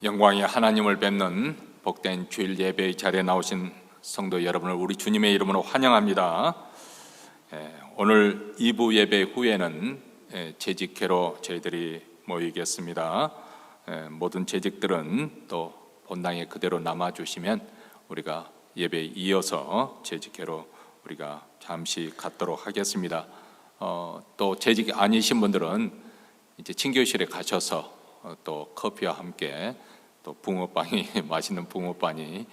영광의 하나님을 뵙는 복된 주일 예배의 자리에 나오신 성도 여러분을 우리 주님의 이름으로 환영합니다. 오늘 2부 예배 후에는 재직회로 저희들이 모이겠습니다. 모든 재직들은 또 본당에 그대로 남아주시면 우리가 예배에 이어서 재직회로 우리가 잠시 갖도록 하겠습니다. 또 재직 아니신 분들은 이제 친교실에 가셔서 또 커피와 함께 또 붕어빵이 맛있는 붕어빵이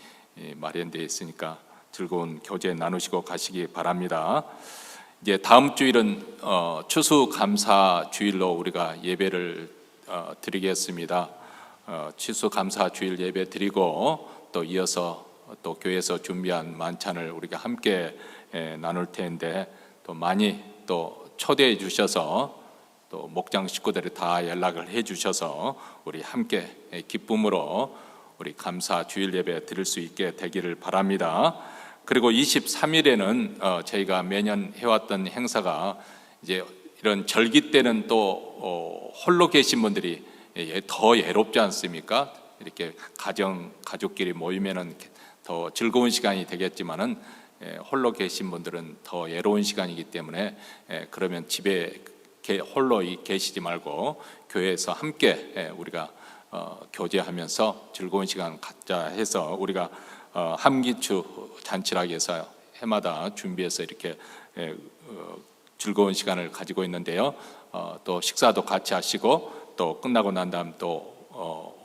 마련되어 있으니까 즐거운 교제 나누시고 가시기 바랍니다. 이제 다음 주일은 추수감사 주일로 우리가 예배를 드리겠습니다. 추수감사 주일 예배 드리고 또 이어서 또 교회에서 준비한 만찬을 우리가 함께 나눌 텐데 또 많이 또 초대해 주셔서 또 목장 식구들이 다 연락을 해 주셔서 우리 함께 기쁨으로 우리 감사 주일 예배 드릴 수 있게 되기를 바랍니다. 그리고 23일에는 저희가 매년 해왔던 행사가 이제 이런 절기 때는 또 홀로 계신 분들이 더 외롭지 않습니까? 이렇게 가족끼리 모이면은 더 즐거운 시간이 되겠지만은 홀로 계신 분들은 더 외로운 시간이기 때문에 그러면 집에 홀로 계시지 말고 교회에서 함께 우리가 교제하면서 즐거운 시간 갖자 해서 우리가 함기추 잔치라고 해서 해마다 준비해서 이렇게 즐거운 시간을 가지고 있는데요. 또 식사도 같이 하시고 또 끝나고 난 다음 또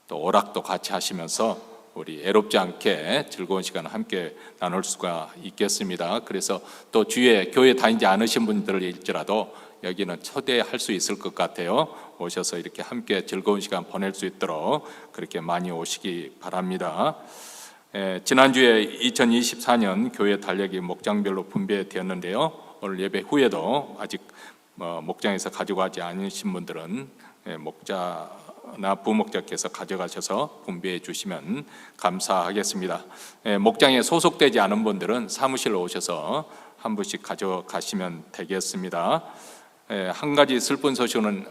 오락도 같이 하시면서 우리 애롭지 않게 즐거운 시간을 함께 나눌 수가 있겠습니다. 그래서 또 주위에 교회 다니지 않으신 분들일지라도 여기는 초대할 수 있을 것 같아요. 오셔서 이렇게 함께 즐거운 시간 보낼 수 있도록 그렇게 많이 오시기 바랍니다. 지난주에 2024년 교회 달력이 목장별로 분배되었는데요. 오늘 예배 후에도 아직 목장에서 가져가지 않으신 분들은 목자나 부목자께서 가져가셔서 분배해 주시면 감사하겠습니다. 목장에 소속되지 않은 분들은 사무실로 오셔서 한 분씩 가져가시면 되겠습니다. 한 가지 슬픈 소식은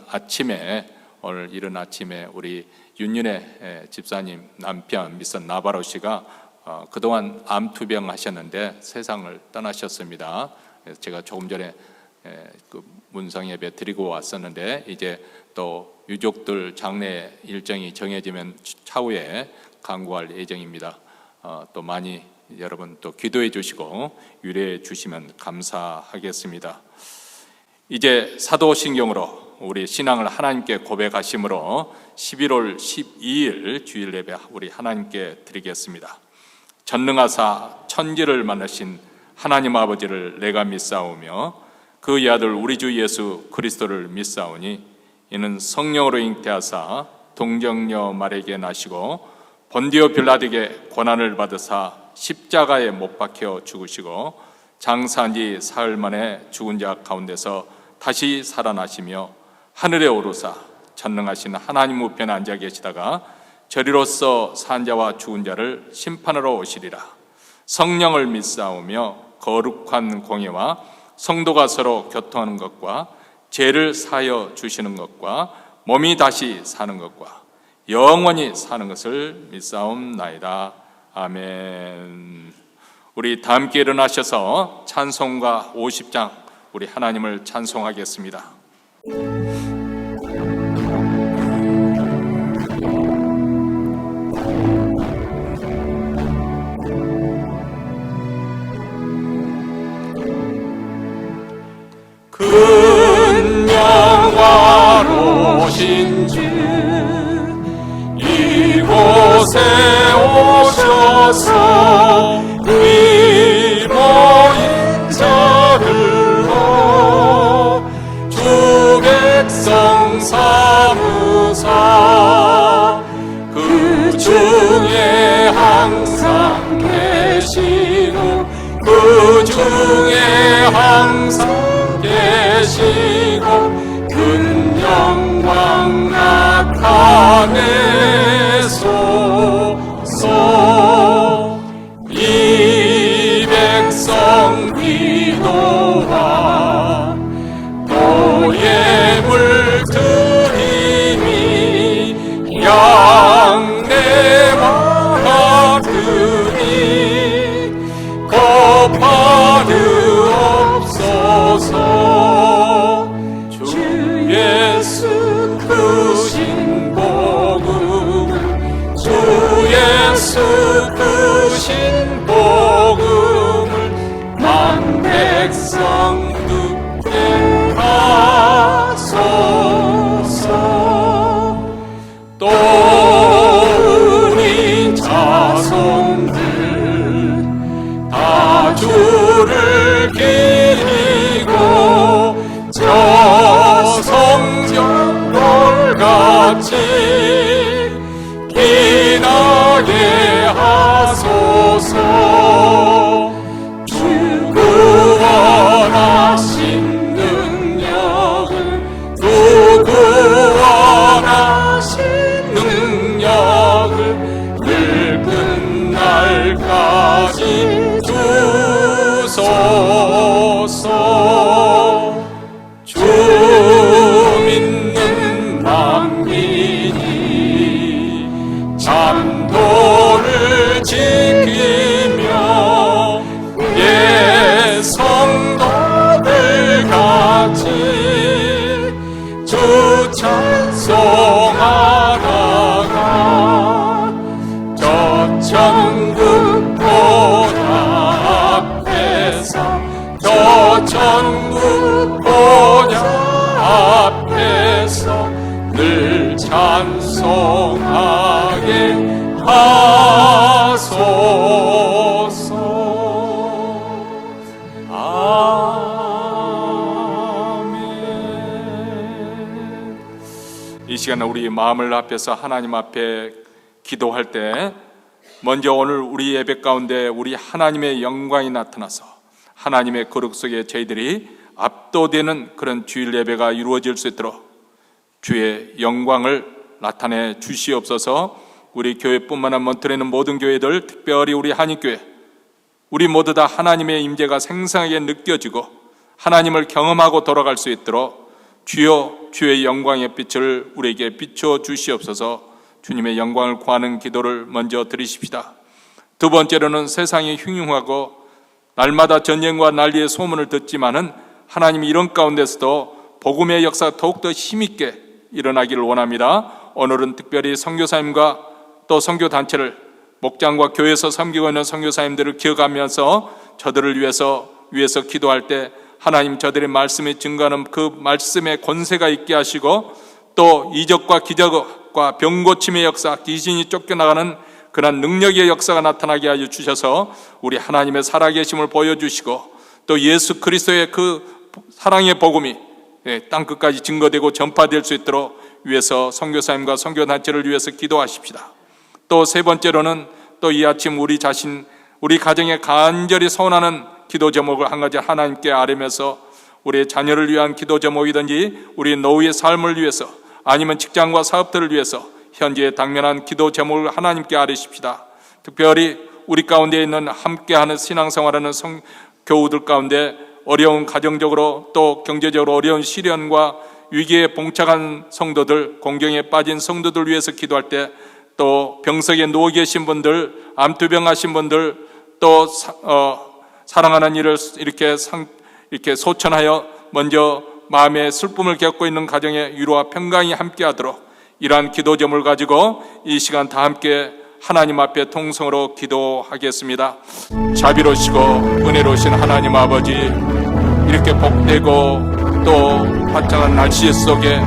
오늘 이른 아침에 우리 윤윤혜 집사님 남편 미선 나바로 씨가 그동안 암투병 하셨는데 세상을 떠나셨습니다. 그래서 제가 조금 전에 그 문상 예배 드리고 왔었는데 이제 또 유족들 장례 일정이 정해지면 차후에 강구할 예정입니다. 또 많이 여러분 또 기도해 주시고 위로해 주시면 감사하겠습니다. 이제 사도신경으로 우리 신앙을 하나님께 고백하심으로 11월 12일 주일 예배 우리 하나님께 드리겠습니다. 전능하사 천지를 만드신 하나님 아버지를 내가 믿사오며 그의 아들 우리 주 예수 그리스도를 믿사오니 이는 성령으로 잉태하사 동정녀 마리아에게 나시고 본디오 빌라도에게 고난을 받으사 십자가에 못 박혀 죽으시고 장사한 지 사흘 만에 죽은 자 가운데서 다시 살아나시며 하늘에 오르사 전능하신 하나님 우편에 앉아 계시다가 저리로서 산 자와 죽은 자를 심판하러 오시리라. 성령을 믿사오며 거룩한 공예와 성도가 서로 교통하는 것과 죄를 사하여 주시는 것과 몸이 다시 사는 것과 영원히 사는 것을 믿사옵나이다. 아멘. 우리 다 함께 일어나셔서 찬송가 50장 우리 하나님을 찬송하겠습니다. 큰 영화로신 주 이곳에 오셔서 이 모인 자들로 주 백성 삼으사 그 중에 항상 계시고 그 중에 항상 계시고 큰 영광 나타내소서. 이 백성 기도와 또 예물 드림이 양 하게 하소서. 주 구원하신 능력을, 주 구원하신 능력을 늙은 날까지 주소서. 주 믿는 만민이 잠도를 지키며 예 성도들 같이 주 찬송하다가 저 천국 보좌 앞에서, 저 천국 보좌 앞에서 늘 찬송하게 하소서. 아멘. 이 시간에 우리 마음을 합해서 하나님 앞에 기도할 때 먼저 오늘 우리 예배 가운데 우리 하나님의 영광이 나타나서 하나님의 거룩 속에 저희들이 압도되는 그런 주일 예배가 이루어질 수 있도록 주의 영광을 나타내 주시옵소서. 우리 교회뿐만 아니라 몬트레는 모든 교회들, 특별히 우리 한인교회, 우리 모두 다 하나님의 임재가 생생하게 느껴지고 하나님을 경험하고 돌아갈 수 있도록 주여 주의 영광의 빛을 우리에게 비춰 주시옵소서. 주님의 영광을 구하는 기도를 먼저 드리십시다. 두 번째로는 세상이 흉흉하고 날마다 전쟁과 난리의 소문을 듣지만은 하나님이 이런 가운데서도 복음의 역사가 더욱더 힘있게 일어나기를 원합니다. 오늘은 특별히 선교사님과 또 선교단체를, 목장과 교회에서 섬기고 있는 선교사님들을 기억하면서 저들을 위해서 기도할 때 하나님 저들의 말씀이 증거하는 그 말씀의 권세가 있게 하시고, 또 이적과 기적과 병고침의 역사, 귀신이 쫓겨나가는 그런 능력의 역사가 나타나게 하여 주셔서 우리 하나님의 살아계심을 보여주시고, 또 예수 그리스도의 그 사랑의 복음이 땅끝까지 증거되고 전파될 수 있도록 위해서 선교사님과 선교단체를 위해서 기도하십시다. 또 세 번째로는 또 이 아침 우리 자신, 우리 가정에 간절히 소원하는 기도 제목을 한 가지 하나님께 아뢰면서 우리의 자녀를 위한 기도 제목이든지 우리 노후의 삶을 위해서 아니면 직장과 사업들을 위해서 현재 당면한 기도 제목을 하나님께 아뢰십시다. 특별히 우리 가운데 있는 함께하는 신앙생활하는 교우들 가운데 어려운 가정적으로 또 경제적으로 어려운 시련과 위기에 봉착한 성도들, 공경에 빠진 성도들 위해서 기도할 때, 또 병석에 누워 계신 분들, 암투병하신 분들, 또 사랑하는 이를 이렇게 소천하여 먼저 마음의 슬픔을 겪고 있는 가정의 위로와 평강이 함께하도록 이러한 기도 제목을 가지고 이 시간 다 함께 하나님 앞에 통성으로 기도하겠습니다. 자비로우시고 은혜로우신 하나님 아버지, 이렇게 복되고 또 화창한 날씨 속에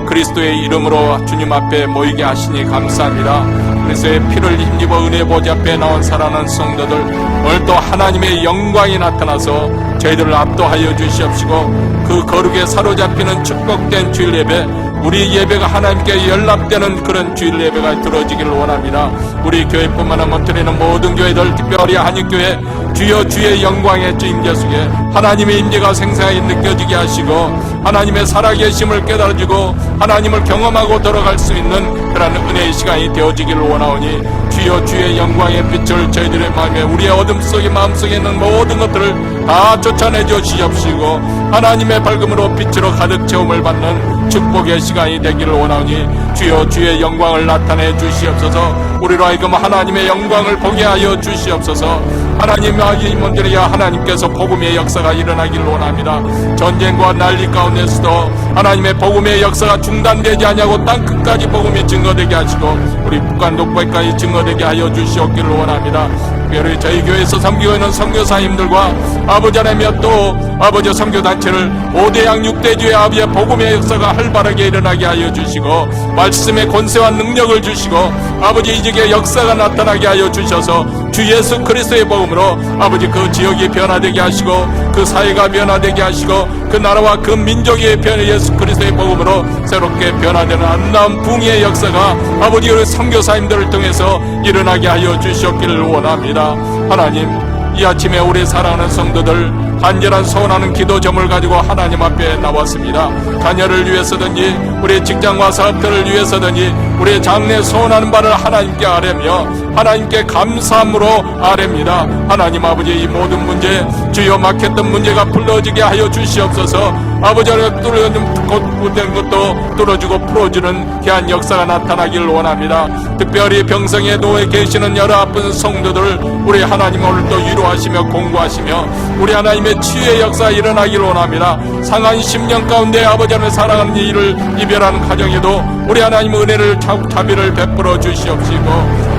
그리스도의 이름으로 주님 앞에 모이게 하시니 감사합니다. 그리스도의 피를 힘입어 은혜 보좌 앞에 나온 사랑하는 성도들, 오늘 또 하나님의 영광이 나타나서 저희들을 압도하여 주시옵시고, 그 거룩에 사로잡히는 축복된 주일 예배, 우리 예배가 하나님께 연락되는 그런 주일 예배가 들어지기를 원합니다. 우리 교회뿐만 아니라 몬트레는 모든 교회들, 특별히 한인교회, 주여 주의 영광의 임재 속에 하나님의 임재가 생생하게 느껴지게 하시고, 하나님의 살아계심을 깨달아주고 하나님을 경험하고 돌아갈 수 있는 그런 은혜의 시간이 되어지기를 원하오니, 주여 주의 영광의 빛을 저희들의 마음에, 우리의 어둠 속에 마음속에 있는 모든 것들을 다 쫓아내 주시옵시고, 하나님의 밝음으로 빛으로 가득 채움을 받는 축복의 시간이 되기를 원하오니, 주여 주의 영광을 나타내 주시옵소서. 우리로 하여금 하나님의 영광을 보게 하여 주시옵소서. 하나님의 임원들이야 하나님께서 복음의 역사가 일어나기를 원합니다. 전쟁과 난리 가운데서도 하나님의 복음의 역사가 중단되지 아니하고 땅끝까지 복음이 증거되게 하시고, 우리 북한 동북까지 증거되게 하여 주시옵기를 원합니다. 특별히 저희 교회에서 섬기고 있는 선교사님들과 아버지 하나님의 또 아버지 선교단체를 5대양 6대주의 아버지의 복음의 역사가 활발하게 일어나게 하여 주시고, 말씀의 권세와 능력을 주시고, 아버지 이적의 역사가 나타나게 하여 주셔서 주 예수 그리스도의 복음으로 아버지 그 지역이 변화되게 하시고 그 사회가 변화되게 하시고 그 나라와 그 민족이 예수 그리스도의 복음으로 새롭게 변화되는 아름다운 붕의 역사가 아버지 우리 선교사님들을 통해서 일어나게 하여 주시옵기를 원합니다. 하나님, 이 아침에 우리 사랑하는 성도들 간절한 소원하는 기도 점을 가지고 하나님 앞에 나왔습니다. 자녀를 위해서든지 우리 직장과 사업들을 위해서든지 우리의 장래 소원하는 바를 하나님께 아뢰며 하나님께 감사함으로 아뢰입니다. 하나님 아버지, 이 모든 문제, 주여 막혔던 문제가 풀어지게 하여 주시옵소서. 아버지, 곧된 것도 뚫어주고 풀어주는 귀한 역사가 나타나기를 원합니다. 특별히 병성에 누워 계시는 여러 아픈 성도들 우리 하나님 오늘도 위로하시며 공부하시며 우리 하나님의 치유의 역사가 일어나기를 원합니다. 상한 10년 가운데 아버지 하나님 사랑하는 이를 이별하는 가정에도 우리 하나님 은혜를 자비를 베풀어 주시옵시고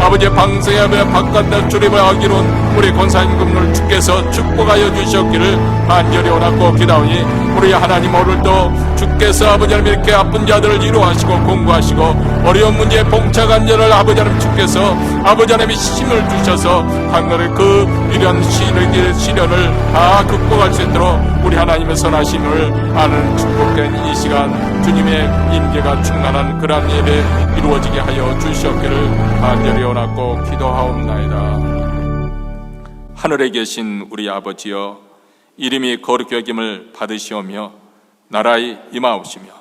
아버지 방생에 바깥에 출입하기론 우리 권사님 금을 주께서 축복하여 주시옵기를 간절히 원하고 기다오니 우리 하나님 오늘도 주께서 아버지 하나님 이렇게 아픈 자들을 위로하시고 공부하시고 어려운 문제에 봉착한 자를 아버지 하나님 주께서 아버지 하나님이 힘을 주셔서 한글의 그 미련 시련을 다 극복할 수 있도록 우리 하나님의 선하심을 아는 축복된 이 시간 주님의 임재가 충만한 그러한 예배 이루어지게 하여 주시옵기를 간절히 원하고 기도하옵나이다. 하늘에 계신 우리 아버지여, 이름이 거룩히 여김을 받으시오며 나라의 임하옵시며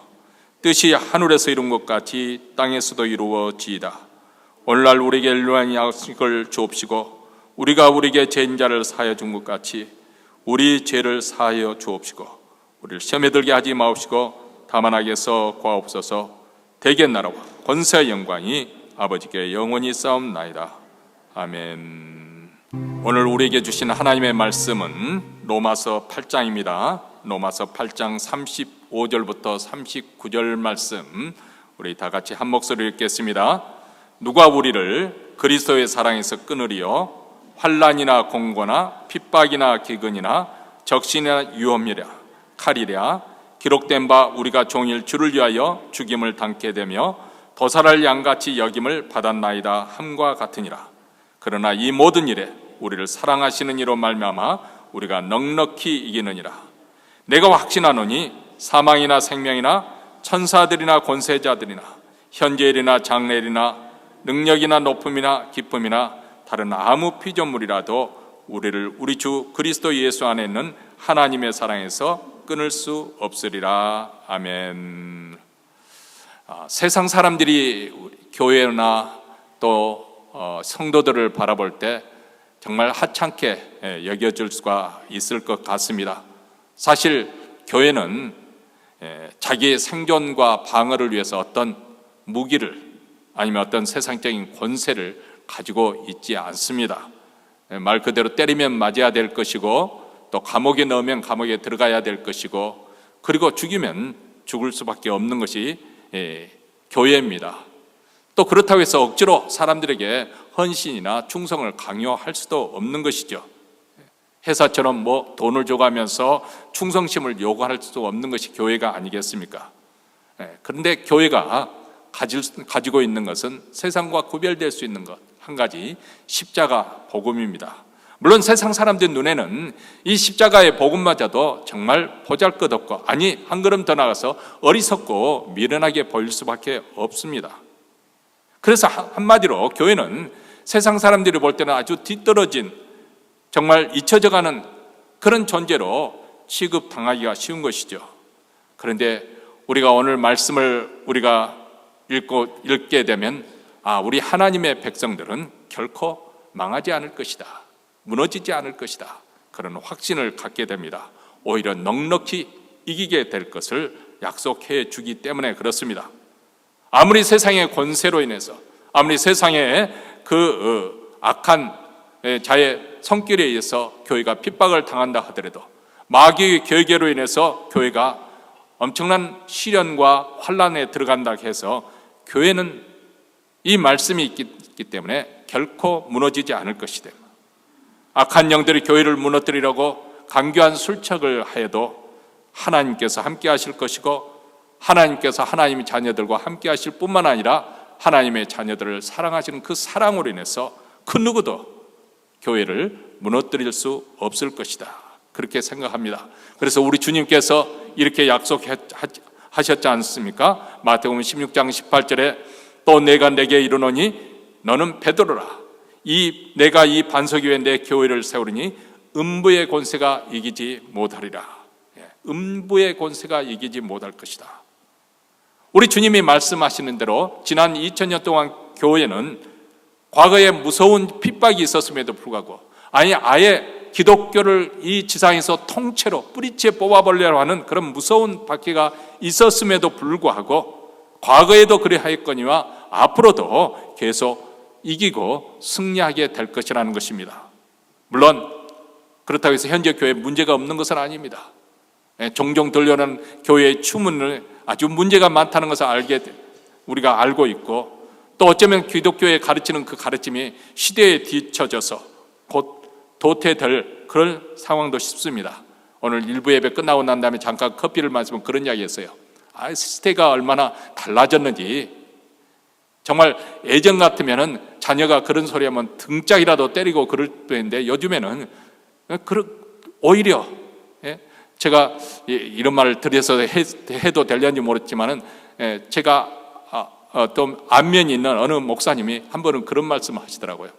뜻이 하늘에서 이룬 것 같이 땅에서도 이루어지이다. 오늘날 우리에게 일용할 양식을 주옵시고 우리가 우리에게 죄인 자를 사하여 준 것 같이 우리 죄를 사하여 주옵시고 우리를 시험에 들게 하지 마옵시고 다만 악에서 구하옵소서. 대개 나라와 권세의 영광이 아버지께 영원히 싸움나이다. 아멘. 오늘 우리에게 주신 하나님의 말씀은 로마서 8장입니다. 로마서 8장 35절부터 39절 말씀 우리 다 같이 한 목소리로 읽겠습니다. 누가 우리를 그리스도의 사랑에서 끊으리요? 환난이나 공고나 핍박이나 기근이나 적신이나 위험이랴 칼이랴 기록된 바 우리가 종일 주를 위하여 죽임을 당케 되며 도살할 양같이 여김을 받았나이다 함과 같으니라. 그러나 이 모든 일에 우리를 사랑하시는 이로 말미암아 우리가 넉넉히 이기느니라. 내가 확신하노니 사망이나 생명이나 천사들이나 권세자들이나 현재일이나 장래일이나 능력이나 높음이나 기쁨이나 다른 아무 피조물이라도 우리를 우리 주 그리스도 예수 안에 있는 하나님의 사랑에서 끊을 수 없으리라. 아멘. 세상 사람들이 교회나 또 성도들을 바라볼 때 정말 하찮게 여겨질 수가 있을 것 같습니다. 사실 교회는 자기의 생존과 방어를 위해서 어떤 무기를 아니면 어떤 세상적인 권세를 가지고 있지 않습니다. 말 그대로 때리면 맞아야 될 것이고 또 감옥에 넣으면 감옥에 들어가야 될 것이고 그리고 죽이면 죽을 수밖에 없는 것이 교회입니다. 또 그렇다고 해서 억지로 사람들에게 헌신이나 충성을 강요할 수도 없는 것이죠. 회사처럼 돈을 줘가면서 충성심을 요구할 수도 없는 것이 교회가 아니겠습니까? 그런데 교회가 가지고 있는 것은 세상과 구별될 수 있는 것 한 가지, 십자가 복음입니다. 물론 세상 사람들 눈에는 이 십자가의 복음마저도 정말 보잘것없고 아니 한 걸음 더 나가서 어리석고 미련하게 보일 수밖에 없습니다. 그래서 한마디로 교회는 세상 사람들이 볼 때는 아주 뒤떨어진 정말 잊혀져가는 그런 존재로 취급당하기가 쉬운 것이죠. 그런데 우리가 오늘 말씀을 우리가 읽게 되면 우리 하나님의 백성들은 결코 망하지 않을 것이다. 무너지지 않을 것이다. 그런 확신을 갖게 됩니다. 오히려 넉넉히 이기게 될 것을 약속해 주기 때문에 그렇습니다. 아무리 세상의 권세로 인해서 아무리 세상의 그 악한 자의 성길에 의해서 교회가 핍박을 당한다 하더라도 마귀의 계계로 인해서 교회가 엄청난 시련과 환난에 들어간다 해서 교회는 이 말씀이 있기 때문에 결코 무너지지 않을 것이다. 악한 영들이 교회를 무너뜨리려고 강교한 술책을 하여도 하나님께서 함께 하실 것이고 하나님께서 하나님의 자녀들과 함께 하실 뿐만 아니라 하나님의 자녀들을 사랑하시는 그 사랑으로 인해서 그 누구도 교회를 무너뜨릴 수 없을 것이다. 그렇게 생각합니다. 그래서 우리 주님께서 이렇게 약속하셨지 않습니까? 마태복음 16장 18절에 또 내가 내게 이르노니 너는 베드로라. 내가 이 반석 위에 내 교회를 세우리니 음부의 권세가 이기지 못하리라. 음부의 권세가 이기지 못할 것이다. 우리 주님이 말씀하시는 대로 지난 2000년 동안 교회는 과거에 무서운 핍박이 있었음에도 불구하고 아예 기독교를 이 지상에서 통째로 뿌리째 뽑아버리려고 하는 그런 무서운 박해가 있었음에도 불구하고 과거에도 그래하였거니와 앞으로도 계속 이기고 승리하게 될 것이라는 것입니다. 물론 그렇다고 해서 현재 교회에 문제가 없는 것은 아닙니다. 종종 들려오는 교회의 추문을 아주 문제가 많다는 것을 우리가 알고 있고, 또 어쩌면 기독교에 가르치는 그 가르침이 시대에 뒤처져서 곧 도태될 그런 상황도 싶습니다. 오늘 일부 예배 끝나고 난 다음에 잠깐 커피를 마시면 그런 이야기 했어요. 시대가 얼마나 달라졌는지, 정말 예전 같으면은 자녀가 그런 소리 하면 등짝이라도 때리고 그럴 때인데 요즘에는 오히려, 제가 이런 말을 드려서 해도 되려는지 모르겠지만은, 제가 또 안면이 있는 어느 목사님이 한 번은 그런 말씀을 하시더라고요.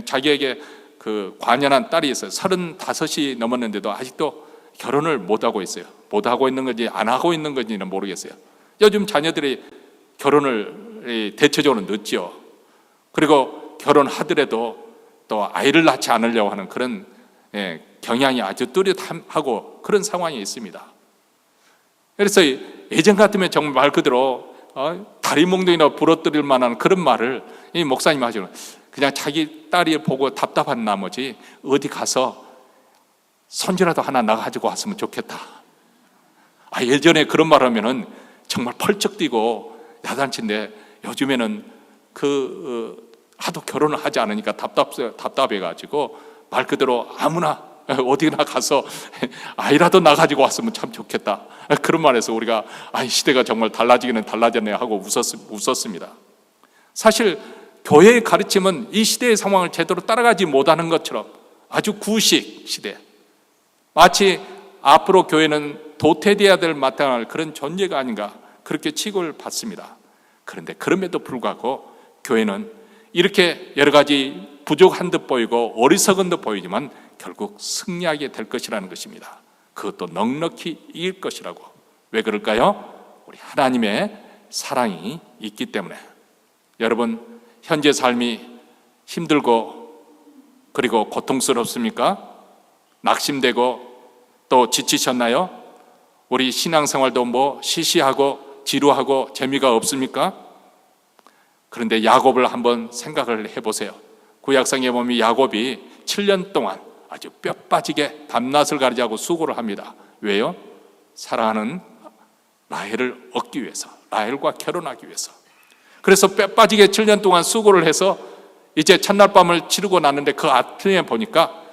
자기에게 그 관연한 딸이 있어요. 35이 넘었는데도 아직도 결혼을 못하고 있어요. 못하고 있는 건지 안 하고 있는 건지는 모르겠어요. 요즘 자녀들이 결혼을 대체적으로 늦죠. 그리고 결혼하더라도 또 아이를 낳지 않으려고 하는 그런 경향이 아주 뚜렷하고 그런 상황이 있습니다. 그래서 예전 같으면 정말 말 그대로 다리 몽둥이나 부러뜨릴 만한 그런 말을 이 목사님 하시는, 그냥 자기 딸이 보고 답답한 나머지 어디 가서 손주라도 하나 낳아가지고 왔으면 좋겠다. 예전에 그런 말 하면은 정말 펄쩍 뛰고 야단친데 요즘에는 하도 결혼을 하지 않으니까 답답해가지고 말 그대로 아무나 어디나 가서 아이라도 낳아가지고 왔으면 참 좋겠다. 그런 말에서 우리가 시대가 정말 달라지기는 달라졌네 하고 웃었습니다. 사실 교회의 가르침은 이 시대의 상황을 제대로 따라가지 못하는 것처럼 아주 구식 시대, 마치 앞으로 교회는 도태되어야 될 마땅할 그런 존재가 아닌가, 그렇게 취급을 받습니다. 그런데 그럼에도 불구하고 교회는 이렇게 여러 가지 부족한 듯 보이고 어리석은 듯 보이지만 결국 승리하게 될 것이라는 것입니다. 그것도 넉넉히 이길 것이라고. 왜 그럴까요? 우리 하나님의 사랑이 있기 때문에. 여러분, 현재 삶이 힘들고 그리고 고통스럽습니까? 낙심되고 또 지치셨나요? 우리 신앙생활도 시시하고 지루하고 재미가 없습니까? 그런데 야곱을 한번 생각을 해보세요. 구약성에 보면 야곱이 7년 동안 아주 뼈 빠지게 밤낮을 가리지 않고 수고를 합니다. 왜요? 사랑하는 라헬을 얻기 위해서, 라헬과 결혼하기 위해서. 그래서 뼈 빠지게 7년 동안 수고를 해서 이제 첫날 밤을 치르고 났는데 그 아침에 보니까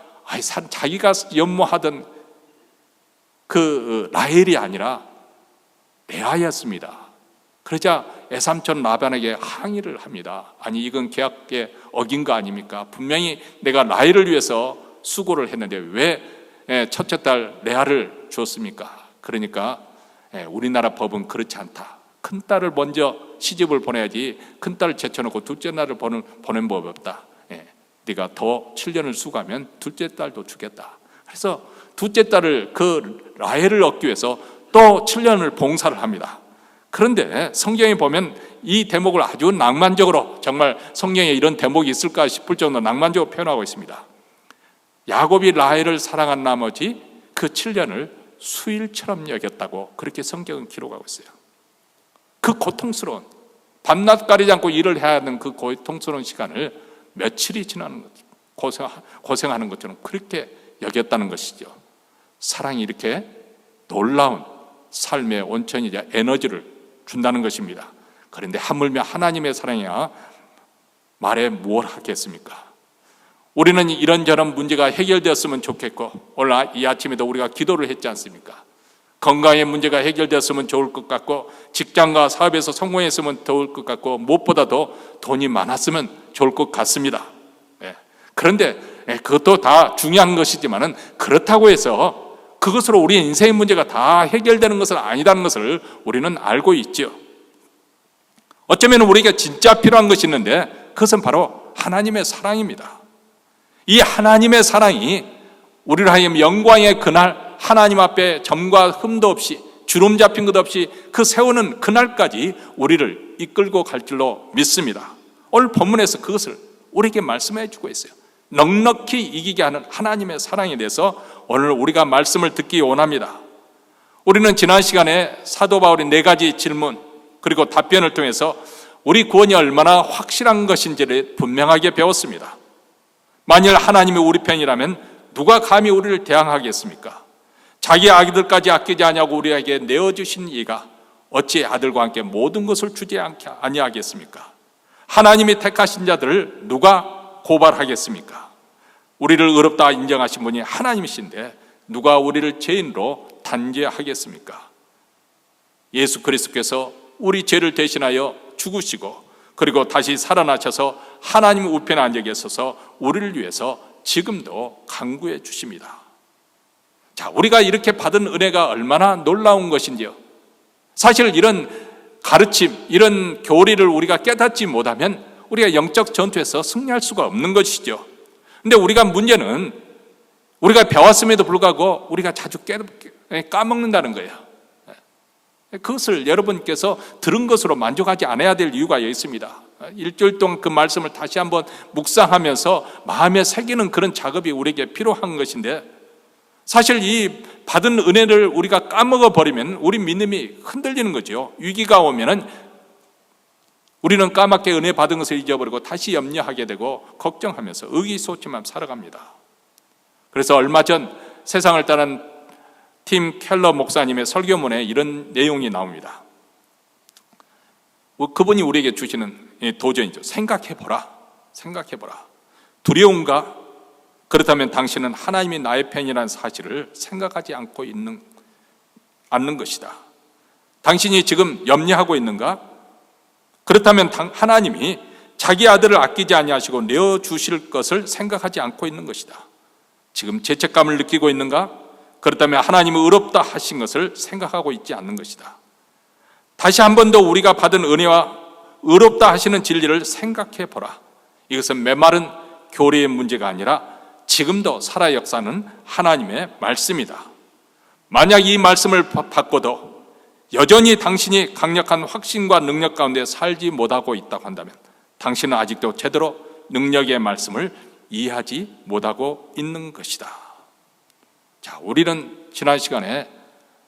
자기가 연모하던 그 라헬이 아니라 레아였습니다. 그러자 애삼촌 라반에게 항의를 합니다. 이건 계약에 어긴 거 아닙니까? 분명히 내가 라헬을 위해서 수고를 했는데 왜 첫째 딸 레아를 주었습니까? 그러니까 우리나라 법은 그렇지 않다. 큰 딸을 먼저 시집을 보내야지 큰 딸을 제쳐놓고 둘째 딸을 보낸 법이 없다. 네가 더 7년을 수고하면 둘째 딸도 주겠다. 그래서 둘째 딸을 그 라헬을 얻기 위해서 또 7년을 봉사를 합니다. 그런데 성경에 보면 이 대목을 아주 낭만적으로, 정말 성경에 이런 대목이 있을까 싶을 정도로 낭만적으로 표현하고 있습니다. 야곱이 라헬을 사랑한 나머지 그 7년을 수일처럼 여겼다고 그렇게 성경은 기록하고 있어요. 그 고통스러운, 밤낮 가리지 않고 일을 해야 하는 그 고통스러운 시간을 며칠이 지나는 것, 고생하는 것처럼 그렇게 여겼다는 것이죠. 사랑이 이렇게 놀라운 삶의 온천이자 에너지를 준다는 것입니다. 그런데 하물며 하나님의 사랑이야 말해 무엇 하겠습니까? 우리는 이런저런 문제가 해결되었으면 좋겠고, 오늘 이 아침에도 우리가 기도를 했지 않습니까? 건강의 문제가 해결되었으면 좋을 것 같고, 직장과 사업에서 성공했으면 좋을 것 같고, 무엇보다도 돈이 많았으면 좋을 것 같습니다. 그런데 그것도 다 중요한 것이지만은 그렇다고 해서 그것으로 우리의 인생의 문제가 다 해결되는 것은 아니라는 것을 우리는 알고 있죠. 어쩌면 우리에게 진짜 필요한 것이 있는데 그것은 바로 하나님의 사랑입니다. 이 하나님의 사랑이 우리를 하여금 영광의 그날 하나님 앞에 점과 흠도 없이 주름 잡힌 것 없이 그 세우는 그날까지 우리를 이끌고 갈 줄로 믿습니다. 오늘 본문에서 그것을 우리에게 말씀해 주고 있어요. 넉넉히 이기게 하는 하나님의 사랑에 대해서 오늘 우리가 말씀을 듣기 원합니다. 우리는 지난 시간에 사도 바울의 4가지 질문 그리고 답변을 통해서 우리 구원이 얼마나 확실한 것인지를 분명하게 배웠습니다. 만일 하나님이 우리 편이라면 누가 감히 우리를 대항하겠습니까? 자기 아기들까지 아끼지 아니하고 우리에게 내어주신 이가 어찌 아들과 함께 모든 것을 주지 아니하겠습니까? 하나님이 택하신 자들을 누가 고발하겠습니까? 우리를 의롭다 인정하신 분이 하나님이신데 누가 우리를 죄인으로 단죄하겠습니까? 예수 그리스도께서 우리 죄를 대신하여 죽으시고 그리고 다시 살아나셔서 하나님 우편에 앉아 계셔서 우리를 위해서 지금도 간구해 주십니다. 자, 우리가 이렇게 받은 은혜가 얼마나 놀라운 것인지요. 사실 이런 가르침, 이런 교리를 우리가 깨닫지 못하면 우리가 영적 전투에서 승리할 수가 없는 것이죠. 근데 우리가 문제는 우리가 배웠음에도 불구하고 우리가 자주 까먹는다는 거예요. 그것을 여러분께서 들은 것으로 만족하지 않아야 될 이유가 있습니다. 일주일 동안 그 말씀을 다시 한번 묵상하면서 마음에 새기는 그런 작업이 우리에게 필요한 것인데 사실 이 받은 은혜를 우리가 까먹어 버리면 우리 믿음이 흔들리는 거죠. 위기가 오면은 우리는 까맣게 은혜 받은 것을 잊어버리고 다시 염려하게 되고 걱정하면서 의기소침함 살아갑니다. 그래서 얼마 전 세상을 떠난 팀 켈러 목사님의 설교문에 이런 내용이 나옵니다. 그분이 우리에게 주시는 도전이죠. 생각해보라. 두려운가? 그렇다면 당신은 하나님이 나의 편이라는 사실을 생각하지 않는 것이다. 당신이 지금 염려하고 있는가? 그렇다면 하나님이 자기 아들을 아끼지 아니하시고 내어주실 것을 생각하지 않고 있는 것이다. 지금 죄책감을 느끼고 있는가? 그렇다면 하나님이 의롭다 하신 것을 생각하고 있지 않는 것이다. 다시 한 번 더 우리가 받은 은혜와 의롭다 하시는 진리를 생각해 보라. 이것은 메마른 교리의 문제가 아니라 지금도 살아 역사는 하나님의 말씀이다. 만약 이 말씀을 받고도 여전히 당신이 강력한 확신과 능력 가운데 살지 못하고 있다고 한다면 당신은 아직도 제대로 능력의 말씀을 이해하지 못하고 있는 것이다. 자, 우리는 지난 시간에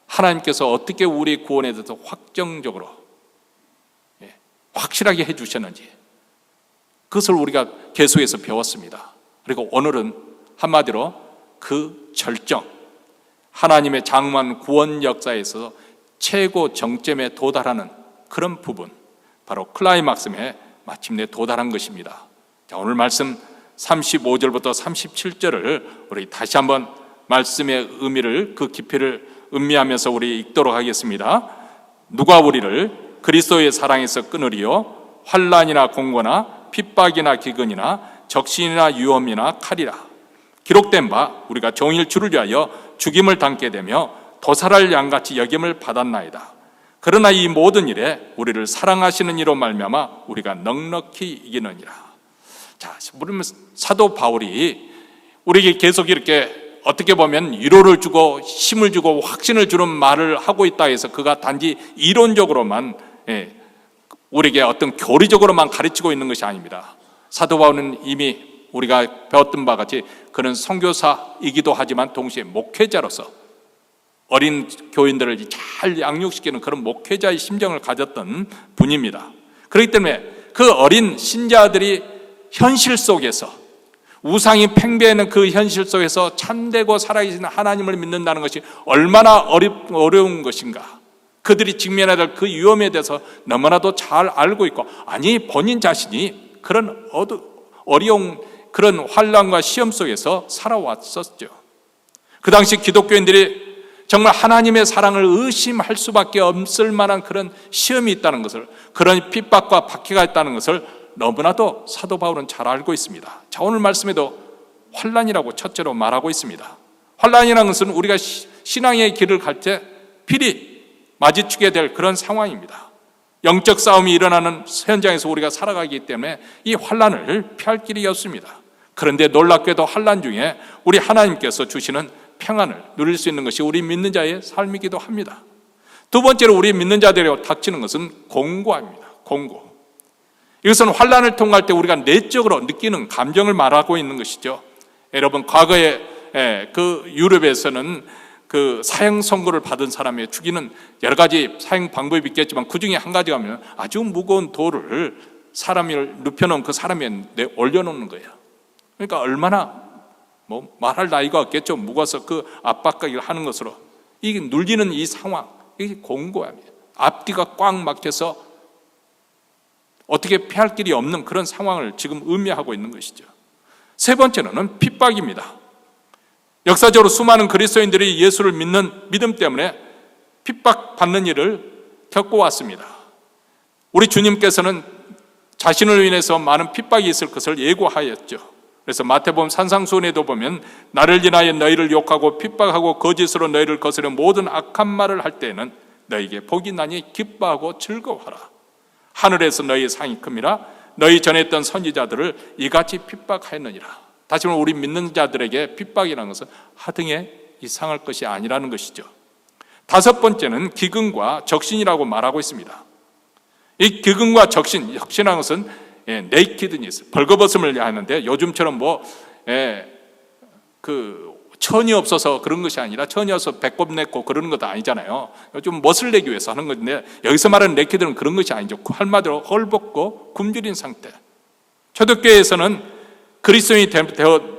하나님께서 어떻게 우리 구원에 대해서 확정적으로 확실하게 해주셨는지 그것을 우리가 계속해서 배웠습니다. 그리고 오늘은 한마디로 그 절정, 하나님의 장엄한 구원 역사에서 최고 정점에 도달하는 그런 부분, 바로 클라이막스에 마침내 도달한 것입니다. 자, 오늘 말씀 35절부터 37절을 우리 다시 한번 말씀의 의미를, 그 깊이를 음미하면서 우리 읽도록 하겠습니다. 누가 우리를 그리스도의 사랑에서 끊으리요? 환난이나 공고나 핍박이나 기근이나 적신이나 위험이나 칼이라. 기록된 바 우리가 종일 주를 위하여 죽임을 당게 되며 도살할 양같이 여김을 받았나이다. 그러나 이 모든 일에 우리를 사랑하시는 이로 말미암아 우리가 넉넉히 이기느니라. 자, 그러면 사도 바울이 우리에게 계속 이렇게 어떻게 보면 위로를 주고 힘을 주고 확신을 주는 말을 하고 있다 해서 그가 단지 이론적으로만 우리에게 어떤 교리적으로만 가르치고 있는 것이 아닙니다. 사도 바울은 이미 우리가 배웠던 바 같이 그는 선교사이기도 하지만 동시에 목회자로서 어린 교인들을 잘 양육시키는 그런 목회자의 심정을 가졌던 분입니다. 그렇기 때문에 그 어린 신자들이 현실 속에서 우상이 팽배하는 그 현실 속에서 참되고 살아계신 하나님을 믿는다는 것이 얼마나 어려운 것인가, 그들이 직면해야 될 그 위험에 대해서 너무나도 잘 알고 있고, 아니 본인 자신이 그런 어려운 그런 환난과 시험 속에서 살아왔었죠. 그 당시 기독교인들이 정말 하나님의 사랑을 의심할 수밖에 없을 만한 그런 시험이 있다는 것을, 그런 핍박과 박해가 있다는 것을 너무나도 사도 바울은 잘 알고 있습니다. 자, 오늘 말씀에도 환난이라고 첫째로 말하고 있습니다. 환난이라는 것은 우리가 신앙의 길을 갈 때 필히 마주치게 될 그런 상황입니다. 영적 싸움이 일어나는 현장에서 우리가 살아가기 때문에 이 환난을 피할 길이 없습니다. 그런데 놀랍게도 환난 중에 우리 하나님께서 주시는 평안을 누릴 수 있는 것이 우리 믿는 자의 삶이기도 합니다. 두 번째로 우리 믿는 자들에게 닥치는 것은 공고합니다. 공고. 이것은 환난을 통과할 때 우리가 내적으로 느끼는 감정을 말하고 있는 것이죠. 여러분, 과거에 그 유럽에서는 그 사형 선고를 받은 사람의 죽이는 여러 가지 사형 방법이 있겠지만 그 중에 한 가지가 하면 아주 무거운 돌을 사람을 눕혀놓은 그 사람에 올려놓는 거예요. 그러니까 얼마나 말할 나이가 없겠죠. 무거워서 그 압박을 하는 것으로 이게 눌리는 이 상황, 이게 공고합니다. 앞뒤가 꽉 막혀서 어떻게 피할 길이 없는 그런 상황을 지금 의미하고 있는 것이죠. 세 번째로는 핍박입니다. 역사적으로 수많은 그리스도인들이 예수를 믿는 믿음 때문에 핍박받는 일을 겪어왔습니다. 우리 주님께서는 자신을 인해서 많은 핍박이 있을 것을 예고하였죠. 그래서 마태복음 산상수훈에도 보면 나를 인하여 너희를 욕하고 핍박하고 거짓으로 너희를 거스려 모든 악한 말을 할 때에는 너희에게 복이 나니 기뻐하고 즐거워하라. 하늘에서 너희의 상이 큼이라. 너희 전에 있던 선지자들을 이같이 핍박하였느니라. 다시 말해 우리 믿는 자들에게 핍박이라는 것은 하등에 이상할 것이 아니라는 것이죠. 다섯 번째는 기근과 적신이라고 말하고 있습니다. 이 기근과 적신이라는 것은 네이키드니스, 벌거벗음을 하는데 요즘처럼 천이 없어서 그런 것이 아니라 천이 없어서 배꼽 내고 그러는 것도 아니잖아요. 좀 멋을 내기 위해서 하는 건데 여기서 말하는 네이키드는 그런 것이 아니죠. 한마디로 헐벗고 굶주린 상태. 초대교회에서는 그리스도인이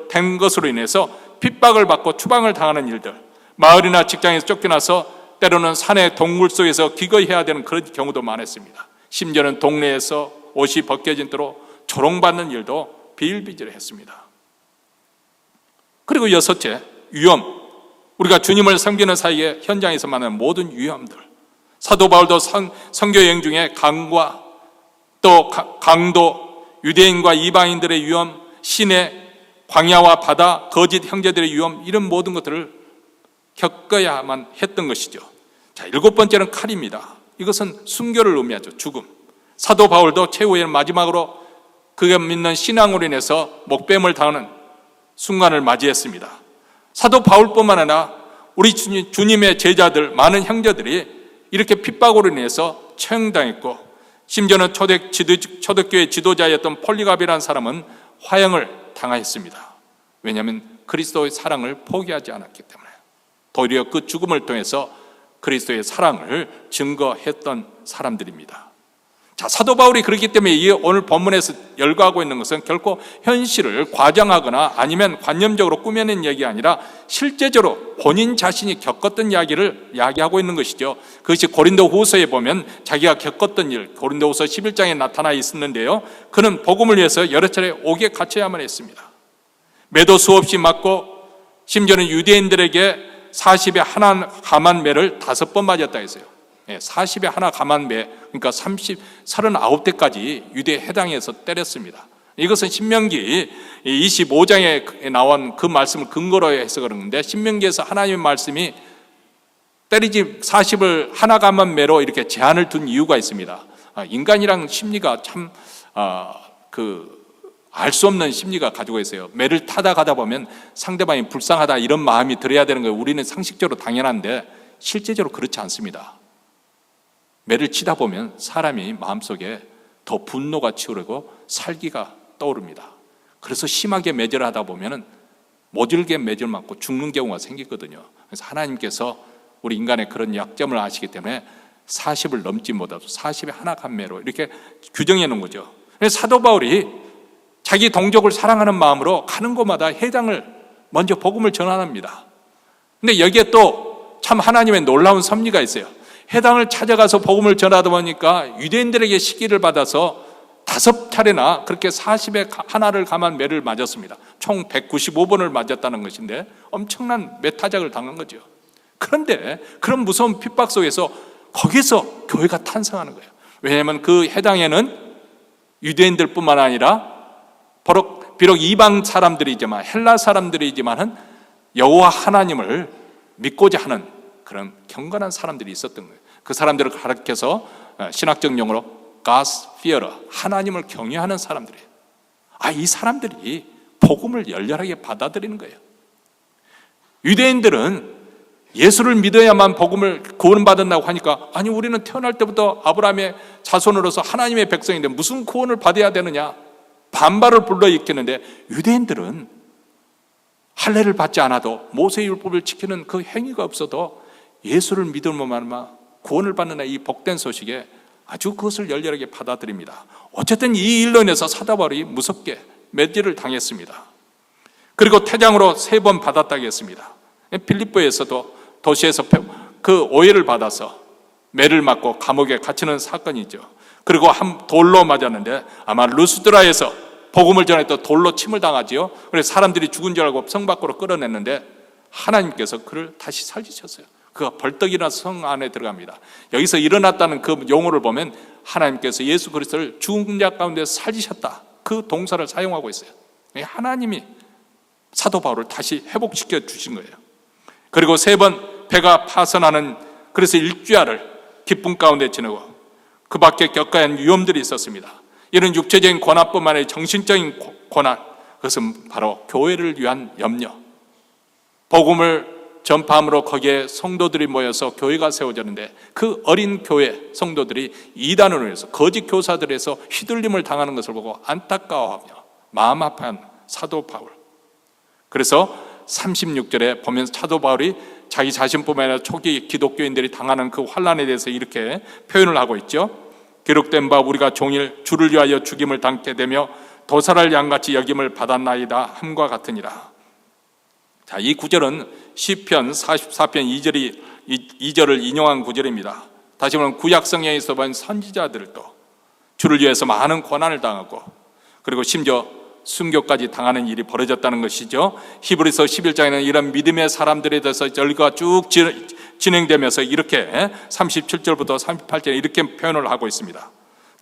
된 것으로 인해서 핍박을 받고 추방을 당하는 일들, 마을이나 직장에서 쫓겨나서 때로는 산의 동굴 속에서 기거해야 되는 그런 경우도 많았습니다. 심지어는 동네에서 옷이 벗겨진 대로 조롱받는 일도 비일비재했습니다. 그리고 여섯째, 위험. 우리가 주님을 섬기는 사이에 현장에서 만나는 모든 위험들. 사도 바울도 선교 여행 중에 강과 또 강도, 유대인과 이방인들의 위험, 시내, 광야와 바다, 거짓 형제들의 위험, 이런 모든 것들을 겪어야만 했던 것이죠. 자, 일곱 번째는 칼입니다. 이것은 순교를 의미하죠. 죽음. 사도 바울도 최후에는 마지막으로 그가 믿는 신앙으로 인해서 목뱀을 당하는 순간을 맞이했습니다. 사도 바울뿐만 아니라 우리 주님의 제자들, 많은 형제들이 이렇게 핍박으로 인해서 처형당했고, 심지어는 초대교회 지도자였던 폴리갑이라는 사람은 화형을 당하였습니다. 왜냐하면 그리스도의 사랑을 포기하지 않았기 때문에. 도리어 그 죽음을 통해서 그리스도의 사랑을 증거했던 사람들입니다. 자, 사도 바울이 그렇기 때문에 이 오늘 본문에서 열거하고 있는 것은 결코 현실을 과장하거나 아니면 관념적으로 꾸며낸 얘기 아니라 실제적으로 본인 자신이 겪었던 이야기를 이야기하고 있는 것이죠. 그것이 고린도후서에 보면 자기가 겪었던 일, 고린도후서 11장에 나타나 있었는데요, 그는 복음을 위해서 여러 차례 옥에 갇혀야만 했습니다. 매도 수없이 맞고 심지어는 유대인들에게 40에 하나 감한 매를 5번 맞았다 했어요. 40에 하나 감한 매, 그러니까 39대까지 유대에 해당해서 때렸습니다. 이것은 신명기 25장에 나온 그 말씀을 근거로 해서 그러는데, 신명기에서 하나님의 말씀이 때리지 40을 하나 감한 매로 이렇게 제한을 둔 이유가 있습니다. 인간이랑 심리가 참 알 수 없는 심리가 가지고 있어요. 매를 타다 가다 보면 상대방이 불쌍하다 이런 마음이 들어야 되는 거예요. 우리는 상식적으로 당연한데 실제적으로 그렇지 않습니다. 매를 치다 보면 사람이 마음속에 더 분노가 치우르고 살기가 떠오릅니다. 그래서 심하게 매질하다 보면 모질게 매질 맞고 죽는 경우가 생기거든요. 그래서 하나님께서 우리 인간의 그런 약점을 아시기 때문에 40을 넘지 못하고 40에 하나 감매로 이렇게 규정해 놓은 거죠. 그래서 사도 바울이 자기 동족을 사랑하는 마음으로 가는 곳마다 해당을 먼저 복음을 전합니다. 근데 여기에 또 참 하나님의 놀라운 섭리가 있어요. 해당을 찾아가서 복음을 전하다 보니까 유대인들에게 시기를 받아서 5차례나 그렇게 40에 하나를 감한 매를 맞았습니다. 총 195번을 맞았다는 것인데 엄청난 매타작을 당한 거죠. 그런데 그런 무서운 핍박 속에서 거기서 교회가 탄생하는 거예요. 왜냐하면 그 해당에는 유대인들뿐만 아니라 비록 이방 사람들이지만 헬라 사람들이지만은 여호와 하나님을 믿고자 하는 그런 경건한 사람들이 있었던 거예요. 그 사람들을 가르쳐서 신학적 용어로 God's fearer, 하나님을 경외하는 사람들이에요. 이 사람들이 복음을 열렬하게 받아들이는 거예요. 유대인들은 예수를 믿어야만 복음을 구원받는다고 하니까, 아니 우리는 태어날 때부터 아브라함의 자손으로서 하나님의 백성인데 무슨 구원을 받아야 되느냐, 반발을 불러일으키는데, 유대인들은 할례를 받지 않아도 모세의 율법을 지키는 그 행위가 없어도 예수를 믿음으로만 구원을 받는 이 복된 소식에 아주 그것을 열렬하게 받아들입니다. 어쨌든 이 일로 인해서 사도 바울이 무섭게 매질을 당했습니다. 그리고 퇴장으로 3번 받았다고 했습니다. 빌립보에서도 도시에서 그 오해를 받아서 매를 맞고 감옥에 갇히는 사건이 있죠. 그리고 돌로 맞았는데, 아마 루스드라에서 복음을 전했던 돌로 침을 당하지요. 그래서 사람들이 죽은 줄 알고 성 밖으로 끌어냈는데 하나님께서 그를 다시 살리셨어요. 그가 벌떡 일어나서 성 안에 들어갑니다. 여기서 일어났다는 그 용어를 보면 하나님께서 예수 그리스도를 죽은 자 가운데 살리셨다, 그 동사를 사용하고 있어요. 하나님이 사도 바울을 다시 회복시켜 주신 거예요. 그리고 3번 배가 파선하는, 그래서 일주야를 기쁨 가운데 지내고 그 밖에 겪어야 하는 위험들이 있었습니다. 이런 육체적인 고난뿐만 아니라 정신적인 고난, 그것은 바로 교회를 위한 염려. 복음을 전파함으로 거기에 성도들이 모여서 교회가 세워졌는데, 그 어린 교회 성도들이 이단으로 해서 거짓 교사들에서 휘둘림을 당하는 것을 보고 안타까워하며 마음 아파한 사도 바울. 그래서 36절에 보면 사도 바울이 자기 자신뿐만 아니라 초기 기독교인들이 당하는 그 환난에 대해서 이렇게 표현을 하고 있죠. 기록된 바 우리가 종일 주를 위하여 죽임을 당게 되며 도살할 양같이 여김을 받았나이다 함과 같으니라. 자, 이 구절은 시편 44편 2절을 인용한 구절입니다. 다시 말하면 구약 성경에서 본 선지자들도 주를 위해서 많은 고난을 당하고, 그리고 심지어 순교까지 당하는 일이 벌어졌다는 것이죠. 히브리서 11장에는 이런 믿음의 사람들에 대해서 열거가 쭉 진행되면서 이렇게 37절부터 38절에 이렇게 표현을 하고 있습니다.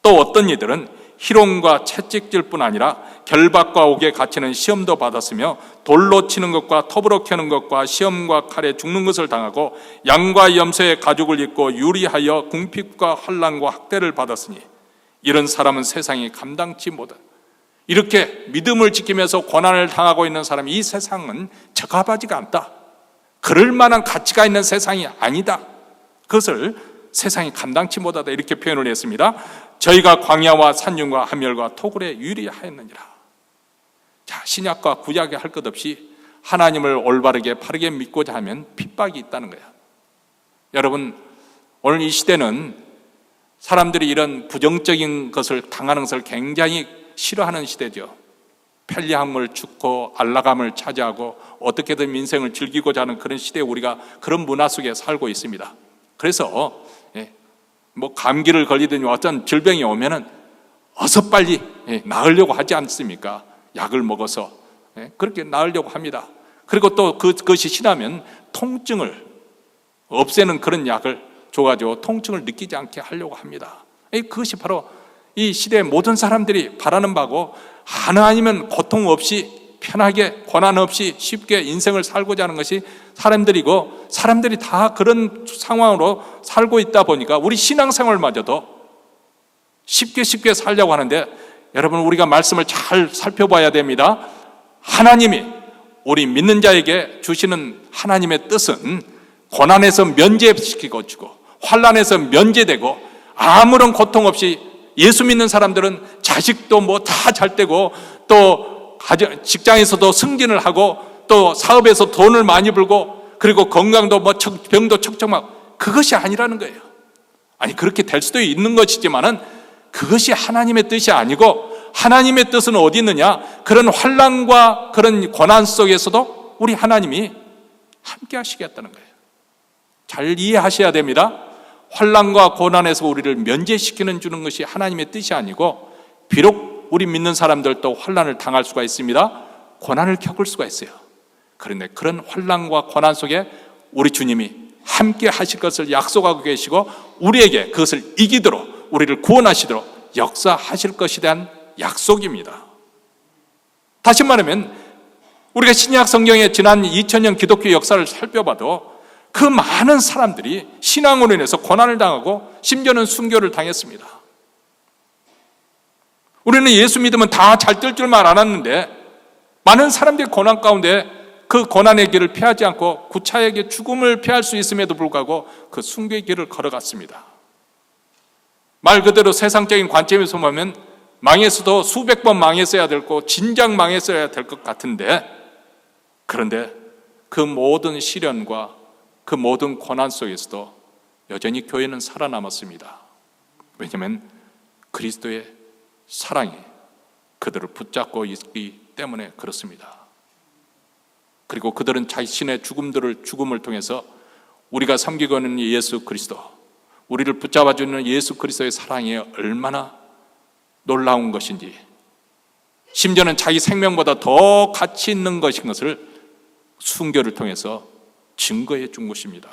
또 어떤 이들은 희롱과 채찍질뿐 아니라 결박과 옥에 갇히는 시험도 받았으며 돌로 치는 것과 톱으로 캐는 것과 시험과 칼에 죽는 것을 당하고 양과 염소의 가죽을 입고 유리하여 궁핍과 환난과 학대를 받았으니 이런 사람은 세상이 감당치 못한, 이렇게 믿음을 지키면서 고난을 당하고 있는 사람이 이 세상은 적합하지가 않다, 그럴 만한 가치가 있는 세상이 아니다, 그것을 세상이 감당치 못하다, 이렇게 표현을 했습니다. 저희가 광야와 산중과 하멸과 토굴에 유리하였느니라. 자, 신약과 구약에 할 것 없이 하나님을 올바르게 바르게 믿고자 하면 핍박이 있다는 거야. 여러분, 오늘 이 시대는 사람들이 이런 부정적인 것을 당하는 것을 굉장히 싫어하는 시대죠. 편리함을 추구하고 안락함을 차지하고 어떻게든 인생을 즐기고자 하는 그런 시대에 우리가 그런 문화 속에 살고 있습니다. 그래서 감기를 걸리든지 어떤 질병이 오면은 어서 빨리 나으려고 하지 않습니까? 약을 먹어서 그렇게 나으려고 합니다. 그리고 또 그것이 심하면 통증을 없애는 그런 약을 줘가지고 통증을 느끼지 않게 하려고 합니다. 그것이 바로 이 시대의 모든 사람들이 바라는 바고, 하나님은 고통 없이 편하게 고난 없이 쉽게 인생을 살고자 하는 것이 사람들이고, 사람들이 다 그런 상황으로 살고 있다 보니까 우리 신앙생활마저도 쉽게 살려고 하는데, 여러분, 우리가 말씀을 잘 살펴봐야 됩니다. 하나님이 우리 믿는 자에게 주시는 하나님의 뜻은 고난에서 면제시키고 주고 환난에서 면제되고, 아무런 고통 없이 예수 믿는 사람들은 자식도 다 잘 되고, 또 직장에서도 승진을 하고, 또 사업에서 돈을 많이 벌고, 그리고 건강도 병도 척척하고, 그것이 아니라는 거예요. 아니, 그렇게 될 수도 있는 것이지만은 그것이 하나님의 뜻이 아니고, 하나님의 뜻은 어디 있느냐? 그런 환난과 그런 고난 속에서도 우리 하나님이 함께 하시겠다는 거예요. 잘 이해하셔야 됩니다. 환난과 고난에서 우리를 면제시키는 주는 것이 하나님의 뜻이 아니고, 비록 우리 믿는 사람들도 환난을 당할 수가 있습니다. 고난을 겪을 수가 있어요. 그런데 그런 환난과 고난 속에 우리 주님이 함께 하실 것을 약속하고 계시고, 우리에게 그것을 이기도록, 우리를 구원하시도록 역사하실 것에 대한 약속입니다. 다시 말하면 우리가 신약 성경의 지난 2000년 기독교 역사를 살펴봐도 그 많은 사람들이 신앙으로 인해서 고난을 당하고 심지어는 순교를 당했습니다. 우리는 예수 믿으면 다 잘 될 줄만 알았는데 많은 사람들이 고난 가운데 그 고난의 길을 피하지 않고 구차하게 죽음을 피할 수 있음에도 불구하고 그 순교의 길을 걸어갔습니다. 말 그대로 세상적인 관점에서 보면 망했어도 수백 번 망했어야 될 거, 진작 망했어야 될 것 같은데, 그런데 그 모든 시련과 그 모든 고난 속에서도 여전히 교회는 살아남았습니다. 왜냐하면 그리스도의 사랑이 그들을 붙잡고 있기 때문에 그렇습니다. 그리고 그들은 자신의 죽음을 통해서 우리가 섬기고 있는 예수 그리스도, 우리를 붙잡아주는 예수 그리스도의 사랑이 얼마나 놀라운 것인지, 심지어는 자기 생명보다 더 가치 있는 것인 것을 순교를 통해서 증거해 준 것입니다.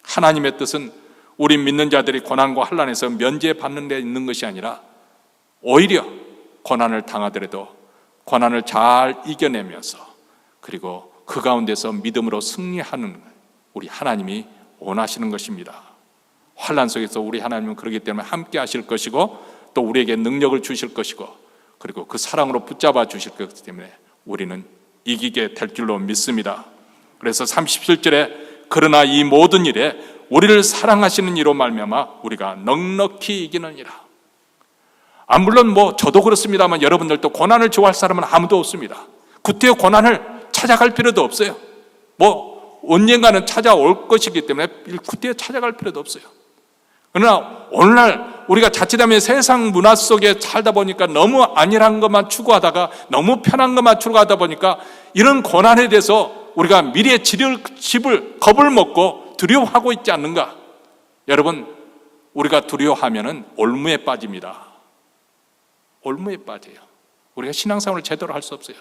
하나님의 뜻은 우리 믿는 자들이 고난과 환난에서 면제받는 데 있는 것이 아니라 오히려 고난을 당하더라도 고난을 잘 이겨내면서 그리고 그 가운데서 믿음으로 승리하는 우리 하나님이 원하시는 것입니다. 환난 속에서 우리 하나님은 그렇기 때문에 함께 하실 것이고 또 우리에게 능력을 주실 것이고 그리고 그 사랑으로 붙잡아 주실 것이기 때문에 우리는 이기게 될 줄로 믿습니다. 그래서 37절에 그러나 이 모든 일에 우리를 사랑하시는 이로 말미암아 우리가 넉넉히 이기느니라. 물론 저도 그렇습니다만 여러분들도 고난을 좋아할 사람은 아무도 없습니다. 구태여 고난을 찾아갈 필요도 없어요. 언젠가는 찾아올 것이기 때문에 구태여 찾아갈 필요도 없어요. 그러나 오늘날 우리가 자칫하면 세상 문화 속에 살다 보니까 너무 안일한 것만 추구하다가 너무 편한 것만 추구하다 보니까 이런 고난에 대해서 우리가 미래의 집을 겁을 먹고 두려워하고 있지 않는가? 여러분, 우리가 두려워하면 올무에 빠집니다. 올무에 빠져요. 우리가 신앙생활을 제대로 할 수 없어요.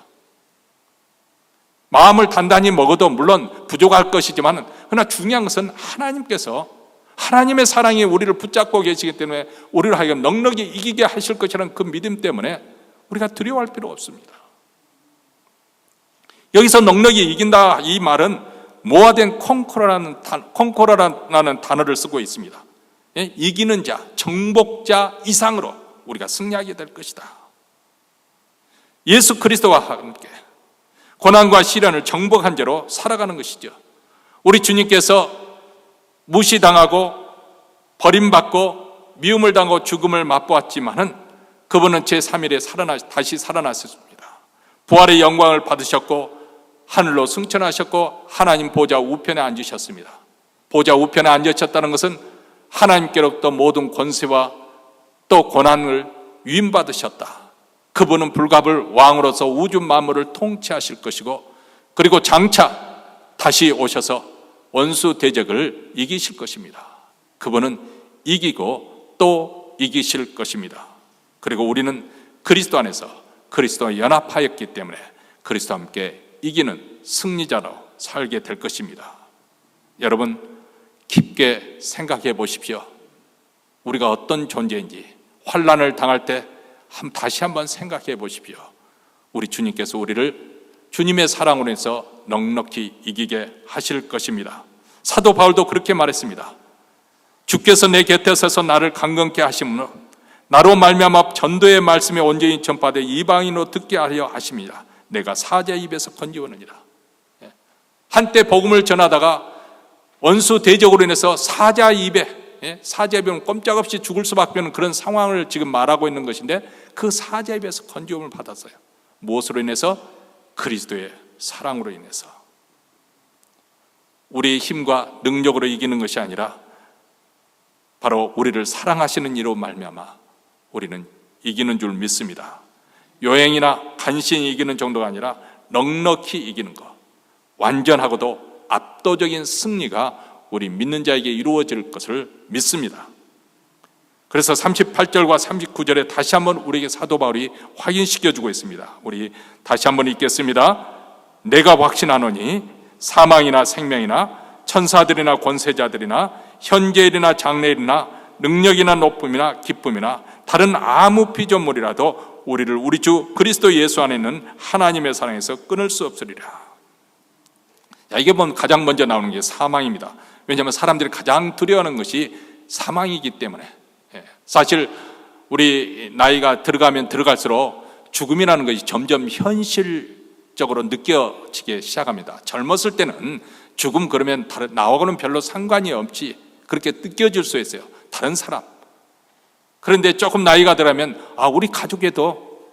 마음을 단단히 먹어도 물론 부족할 것이지만 그러나 중요한 것은 하나님께서 하나님의 사랑이 우리를 붙잡고 계시기 때문에 우리를 하여금 넉넉히 이기게 하실 것이라는 그 믿음 때문에 우리가 두려워할 필요 없습니다. 여기서 넉넉히 이긴다 이 말은 모아된 콩코라라는 단어를 쓰고 있습니다. 이기는 자, 정복자 이상으로 우리가 승리하게 될 것이다. 예수 그리스도와 함께 고난과 시련을 정복한 죄로 살아가는 것이죠. 우리 주님께서 무시당하고 버림받고 미움을 당하고 죽음을 맛보았지만은 그분은 제3일에 다시 살아나셨습니다. 부활의 영광을 받으셨고 하늘로 승천하셨고 하나님 보좌 우편에 앉으셨습니다. 보좌 우편에 앉으셨다는 것은 하나님께로부터 모든 권세와 또 고난을 위임받으셨다. 그분은 불갑을 왕으로서 우주 만물을 통치하실 것이고 그리고 장차 다시 오셔서 원수 대적을 이기실 것입니다. 그분은 이기고 또 이기실 것입니다. 그리고 우리는 그리스도 안에서 그리스도와 연합하였기 때문에 그리스도와 함께 이기는 승리자로 살게 될 것입니다. 여러분, 깊게 생각해 보십시오. 우리가 어떤 존재인지 환난을 당할 때 다시 한번 생각해 보십시오. 우리 주님께서 우리를 주님의 사랑으로 해서 넉넉히 이기게 하실 것입니다. 사도 바울도 그렇게 말했습니다. 주께서 내 곁에 서서 나를 강건케 하심으로 나로 말미암아 전도의 말씀에 온전히 전파되 이방인으로 듣게 하려 하십니다. 내가 사자 입에서 건지오느니라. 한때 복음을 전하다가 원수 대적으로 인해서 사자 입에 사자입은 꼼짝없이 죽을 수밖에 없는 그런 상황을 지금 말하고 있는 것인데 그 사자입에서 건지움을 받았어요. 무엇으로 인해서? 그리스도의 사랑으로 인해서. 우리의 힘과 능력으로 이기는 것이 아니라 바로 우리를 사랑하시는 이로 말미암아 우리는 이기는 줄 믿습니다. 요행이나 간신히 이기는 정도가 아니라 넉넉히 이기는 것, 완전하고도 압도적인 승리가 우리 믿는 자에게 이루어질 것을 믿습니다. 그래서 38절과 39절에 다시 한번 우리에게 사도 바울이 확인시켜주고 있습니다. 우리 다시 한번 읽겠습니다. 내가 확신하노니 사망이나 생명이나 천사들이나 권세자들이나 현재일이나 장래일이나 능력이나 높음이나 기쁨이나 다른 아무 피조물이라도 우리를 우리 주 그리스도 예수 안에 있는 하나님의 사랑에서 끊을 수 없으리라. 이게 가장 먼저 나오는 게 사망입니다. 왜냐하면 사람들이 가장 두려워하는 것이 사망이기 때문에. 사실 우리 나이가 들어가면 들어갈수록 죽음이라는 것이 점점 현실적으로 느껴지기 시작합니다. 젊었을 때는 죽음 그러면 나하고는 별로 상관이 없지 그렇게 느껴질 수 있어요. 다른 사람. 그런데 조금 나이가 들어가면 우리 가족에도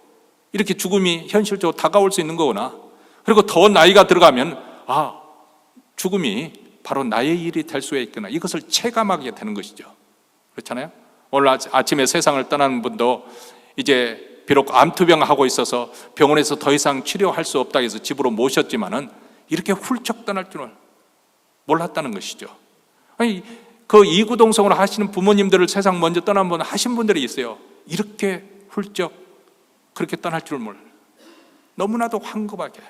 이렇게 죽음이 현실적으로 다가올 수 있는 거구나. 그리고 더 나이가 들어가면 죽음이 바로 나의 일이 될 수 있구나. 이것을 체감하게 되는 것이죠. 그렇잖아요. 오늘 아침에 세상을 떠나는 분도 이제 비록 암투병하고 있어서 병원에서 더 이상 치료할 수 없다고 해서 집으로 모셨지만은 이렇게 훌쩍 떠날 줄은 몰랐다는 것이죠. 아니, 그 이구동성으로 하시는 부모님들을 세상 먼저 떠난 분 하신 분들이 있어요. 이렇게 훌쩍 그렇게 떠날 줄 몰라요. 너무나도 황급하게.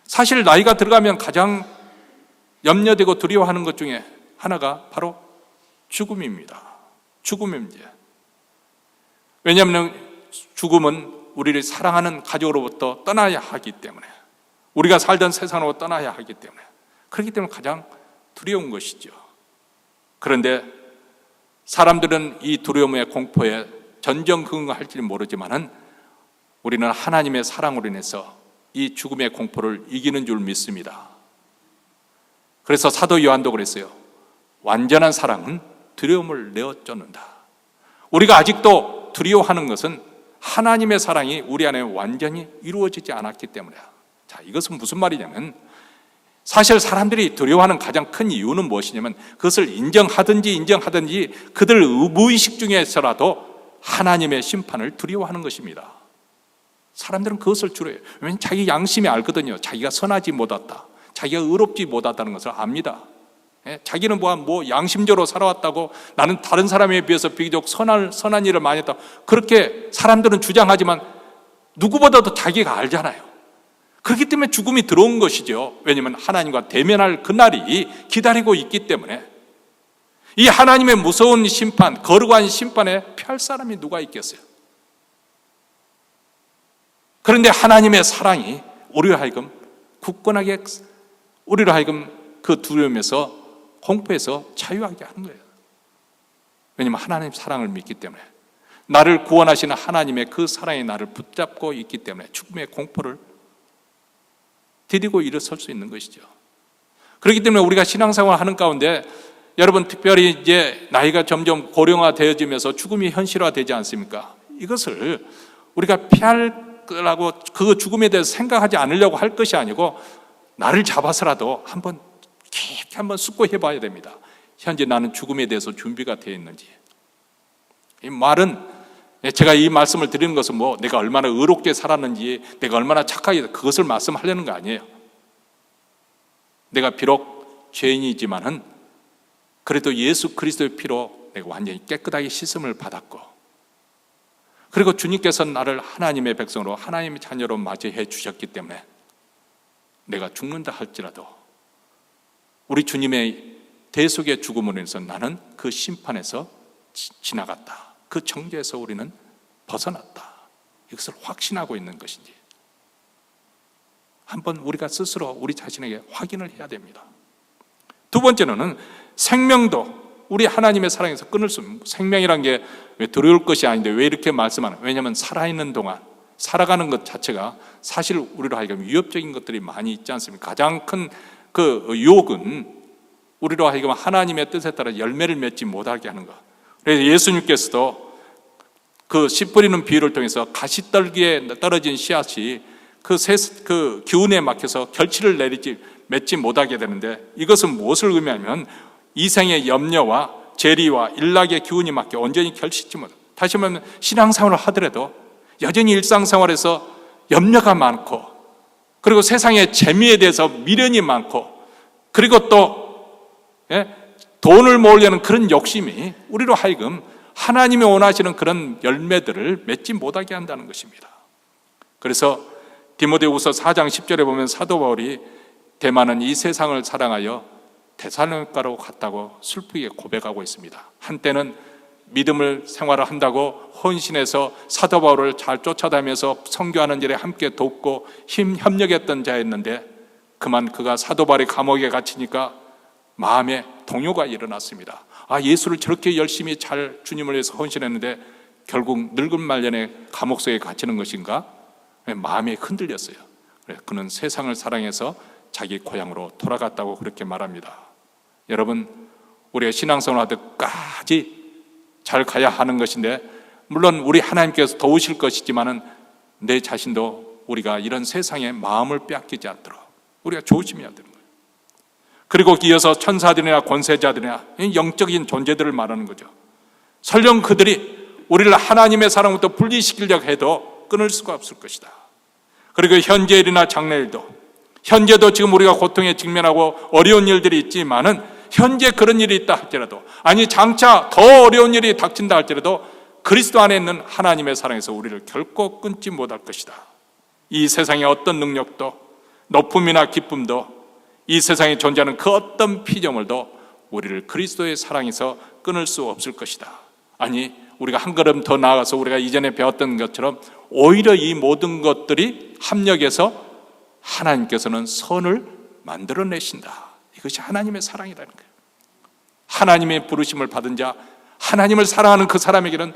사실 나이가 들어가면 가장 염려되고 두려워하는 것 중에 하나가 바로 죽음입니다. 죽음의 문제. 왜냐하면 죽음은 우리를 사랑하는 가족으로부터 떠나야 하기 때문에, 우리가 살던 세상으로 떠나야 하기 때문에, 그렇기 때문에 가장 두려운 것이죠. 그런데 사람들은 이 두려움의 공포에 전전긍긍할지 모르지만은 우리는 하나님의 사랑으로 인해서 이 죽음의 공포를 이기는 줄 믿습니다. 그래서 사도 요한도 그랬어요. 완전한 사랑은 두려움을 내어쫓는다. 우리가 아직도 두려워하는 것은 하나님의 사랑이 우리 안에 완전히 이루어지지 않았기 때문이야. 자, 이것은 무슨 말이냐면, 사실 사람들이 두려워하는 가장 큰 이유는 무엇이냐면, 그것을 인정하든지 그들 무의식 중에서라도 하나님의 심판을 두려워하는 것입니다. 사람들은 그것을 두려워해요. 왜냐하면 자기 양심이 알거든요. 자기가 선하지 못했다, 자기가 의롭지 못하다는 것을 압니다. 자기는 양심적으로 살아왔다고, 나는 다른 사람에 비해서 비교적 선한 일을 많이 했다, 그렇게 사람들은 주장하지만 누구보다도 자기가 알잖아요. 그렇기 때문에 죽음이 들어온 것이죠. 왜냐하면 하나님과 대면할 그날이 기다리고 있기 때문에. 이 하나님의 무서운 심판, 거룩한 심판에 피할 사람이 누가 있겠어요? 그런데 하나님의 사랑이 우리로 하여금 굳건하게, 우리로 하여금 그 두려움에서, 공포에서 자유하게 하는 거예요. 왜냐하면 하나님의 사랑을 믿기 때문에, 나를 구원하시는 하나님의 그 사랑이 나를 붙잡고 있기 때문에 죽음의 공포를 디디고 일어설 수 있는 것이죠. 그렇기 때문에 우리가 신앙생활을 하는 가운데, 여러분 특별히 이제 나이가 점점 고령화되어지면서 죽음이 현실화되지 않습니까? 이것을 우리가 피하려고, 그 죽음에 대해서 생각하지 않으려고 할 것이 아니고, 나를 잡아서라도 깊게 한번 숙고해 봐야 됩니다. 현재 나는 죽음에 대해서 준비가 되어 있는지. 이 말은, 제가 이 말씀을 드리는 것은 내가 얼마나 의롭게 살았는지, 내가 얼마나 착하게, 그것을 말씀하려는 거 아니에요. 내가 비록 죄인이지만은 그래도 예수 그리스도의 피로 내가 완전히 깨끗하게 씻음을 받았고, 그리고 주님께서 나를 하나님의 백성으로, 하나님의 자녀로 맞이해 주셨기 때문에 내가 죽는다 할지라도 우리 주님의 대속의 죽음으로 인해서 나는 그 심판에서 지나갔다, 그 정죄에서 우리는 벗어났다, 이것을 확신하고 있는 것인지 한번 우리가 스스로 우리 자신에게 확인을 해야 됩니다. 두 번째는 생명도 우리 하나님의 사랑에서 끊을 수 없는, 생명이란 게 왜 두려울 것이 아닌데 왜 이렇게 말씀하는, 왜냐하면 살아있는 동안, 살아가는 것 자체가 사실 우리로 하여금 위협적인 것들이 많이 있지 않습니까? 가장 큰 그 유혹은 우리로 하여금 하나님의 뜻에 따라 열매를 맺지 못하게 하는 것. 그래서 예수님께서도 그 씨 뿌리는 비유를 통해서 가시떨기에 떨어진 씨앗이 그 기운에 막혀서 결실을 맺지 못하게 되는데, 이것은 무엇을 의미하면 이생의 염려와 재리와 일락의 기운이 막혀 온전히 결실치 못하고, 다시 말하면 신앙생활을 하더라도 여전히 일상생활에서 염려가 많고, 그리고 세상의 재미에 대해서 미련이 많고, 그리고 또 돈을 모으려는 그런 욕심이 우리로 하여금 하나님이 원하시는 그런 열매들을 맺지 못하게 한다는 것입니다. 그래서 디모데후서 4장 10절에 보면 사도 바울이 대만은 이 세상을 사랑하여 데살로니가로 갔다고 슬프게 고백하고 있습니다. 한때는 믿음을 생활을 한다고 헌신해서 사도 바울을 잘 쫓아다니면서 선교하는 일에 함께 돕고 협력했던 자였는데 그만 그가 사도 바울의 감옥에 갇히니까 마음에 동요가 일어났습니다. 예수를 저렇게 열심히 잘 주님을 위해서 헌신했는데 결국 늙은 말년에 감옥 속에 갇히는 것인가? 마음이 흔들렸어요. 그는 세상을 사랑해서 자기 고향으로 돌아갔다고 그렇게 말합니다. 여러분, 우리가 신앙생활 할 때까지 잘 가야 하는 것인데, 물론 우리 하나님께서 도우실 것이지만은 내 자신도 우리가 이런 세상에 마음을 빼앗기지 않도록 우리가 조심해야 되는 거예요. 그리고 이어서 천사들이나 권세자들이나 영적인 존재들을 말하는 거죠. 설령 그들이 우리를 하나님의 사랑부터 분리시키려고 해도 끊을 수가 없을 것이다. 그리고 현재 일이나 장래일도, 현재도 지금 우리가 고통에 직면하고 어려운 일들이 있지만은 현재 그런 일이 있다 할지라도, 아니 장차 더 어려운 일이 닥친다 할지라도 그리스도 안에 있는 하나님의 사랑에서 우리를 결코 끊지 못할 것이다. 이 세상의 어떤 능력도, 높음이나 기쁨도, 이 세상에 존재하는 그 어떤 피조물도 우리를 그리스도의 사랑에서 끊을 수 없을 것이다. 아니, 우리가 한 걸음 더 나아가서 우리가 이전에 배웠던 것처럼 오히려 이 모든 것들이 합력해서 하나님께서는 선을 만들어내신다. 이것이 하나님의 사랑이라는 거예요. 하나님의 부르심을 받은 자, 하나님을 사랑하는 그 사람에게는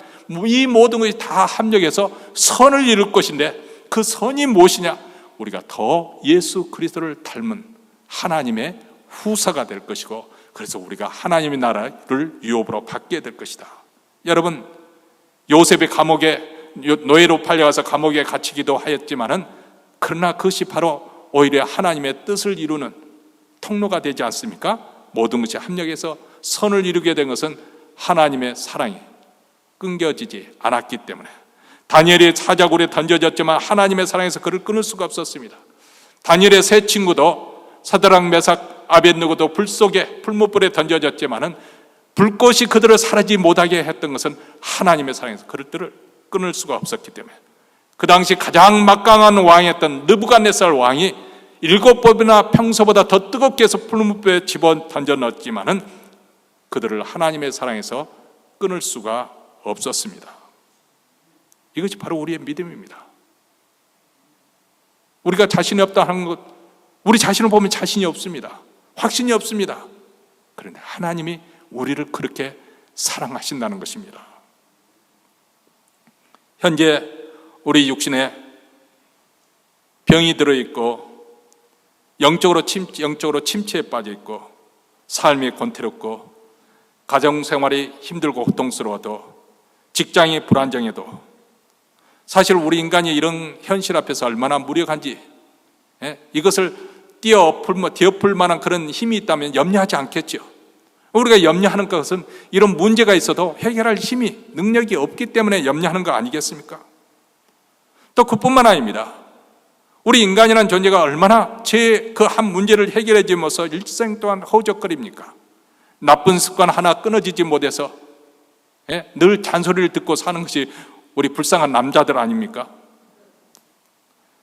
이 모든 것이 다 합력해서 선을 이룰 것인데, 그 선이 무엇이냐? 우리가 더 예수 그리스도를 닮은 하나님의 후사가 될 것이고, 그래서 우리가 하나님의 나라를 유업으로 받게 될 것이다. 여러분, 요셉이 감옥에 노예로 팔려가서 감옥에 갇히기도 하였지만은, 그러나 그것이 바로 오히려 하나님의 뜻을 이루는 통로가 되지 않습니까? 모든 것이 합력해서 선을 이루게 된 것은 하나님의 사랑이 끊겨지지 않았기 때문에. 다니엘이 사자굴에 던져졌지만 하나님의 사랑에서 그를 끊을 수가 없었습니다. 다니엘의 세 친구도 사드락, 메삭, 아벳느고도 불 속에 풀무불에 던져졌지만은 불꽃이 그들을 사라지지 못하게 했던 것은 하나님의 사랑에서 그들을 끊을 수가 없었기 때문에. 그 당시 가장 막강한 왕이었던 느부갓네살 왕이 7번이나 평소보다 더 뜨겁게 해서 풀무불에 집어 던져 넣었지만은 그들을 하나님의 사랑에서 끊을 수가 없었습니다. 이것이 바로 우리의 믿음입니다. 우리가 자신이 없다 하는 것, 우리 자신을 보면 자신이 없습니다. 확신이 없습니다. 그런데 하나님이 우리를 그렇게 사랑하신다는 것입니다. 현재 우리 육신에 병이 들어있고 영적으로 침체에 빠져있고 삶이 권태롭고 가정생활이 힘들고 고통스러워도 직장이 불안정해도 사실 우리 인간이 이런 현실 앞에서 얼마나 무력한지, 이것을 뒤엎을 만한 그런 힘이 있다면 염려하지 않겠죠. 우리가 염려하는 것은 이런 문제가 있어도 해결할 힘이, 능력이 없기 때문에 염려하는 거 아니겠습니까? 또 그뿐만 아닙니다. 우리 인간이라는 존재가 얼마나 제 그 한 문제를 해결해주면서 일생 동안 허우적거립니까? 나쁜 습관 하나 끊어지지 못해서 늘 잔소리를 듣고 사는 것이 우리 불쌍한 남자들 아닙니까?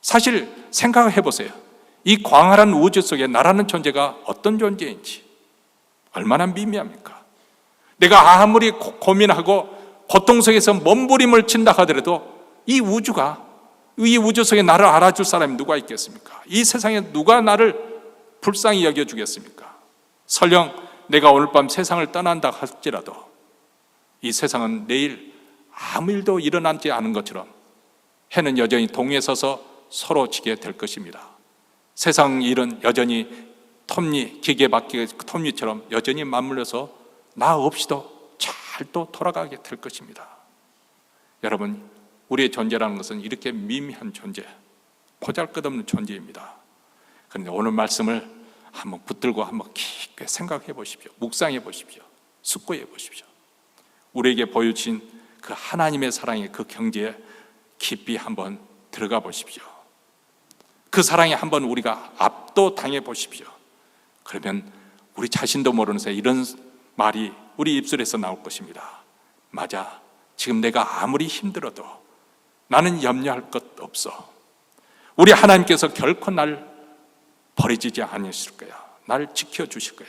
사실 생각을 해보세요. 이 광활한 우주 속에 나라는 존재가 어떤 존재인지 얼마나 미미합니까? 내가 아무리 고민하고 고통 속에서 몸부림을 친다 하더라도 이 우주 속에 나를 알아줄 사람이 누가 있겠습니까? 이 세상에 누가 나를 불쌍히 여겨주겠습니까? 설령 내가 오늘 밤 세상을 떠난다 할지라도 이 세상은 내일 아무 일도 일어나지 않은 것처럼 해는 여전히 동에 서서 서로 지게 될 것입니다. 세상 일은 여전히 톱니, 기계바퀴 톱니처럼 여전히 맞물려서 나 없이도 잘 또 돌아가게 될 것입니다. 여러분, 우리의 존재라는 것은 이렇게 미미한 존재, 보잘것없는 존재입니다. 그런데 오늘 말씀을 한번 붙들고 한번 깊게 생각해 보십시오. 묵상해 보십시오. 숙고해 보십시오. 우리에게 보여주신 그 하나님의 사랑의 그 경지에 깊이 한번 들어가 보십시오. 그 사랑에 한번 우리가 압도당해 보십시오. 그러면 우리 자신도 모르는 사이에 이런 말이 우리 입술에서 나올 것입니다. 맞아, 지금 내가 아무리 힘들어도 나는 염려할 것 없어. 우리 하나님께서 결코 날 버리지 않으실 거야. 나를 지켜주실 거야.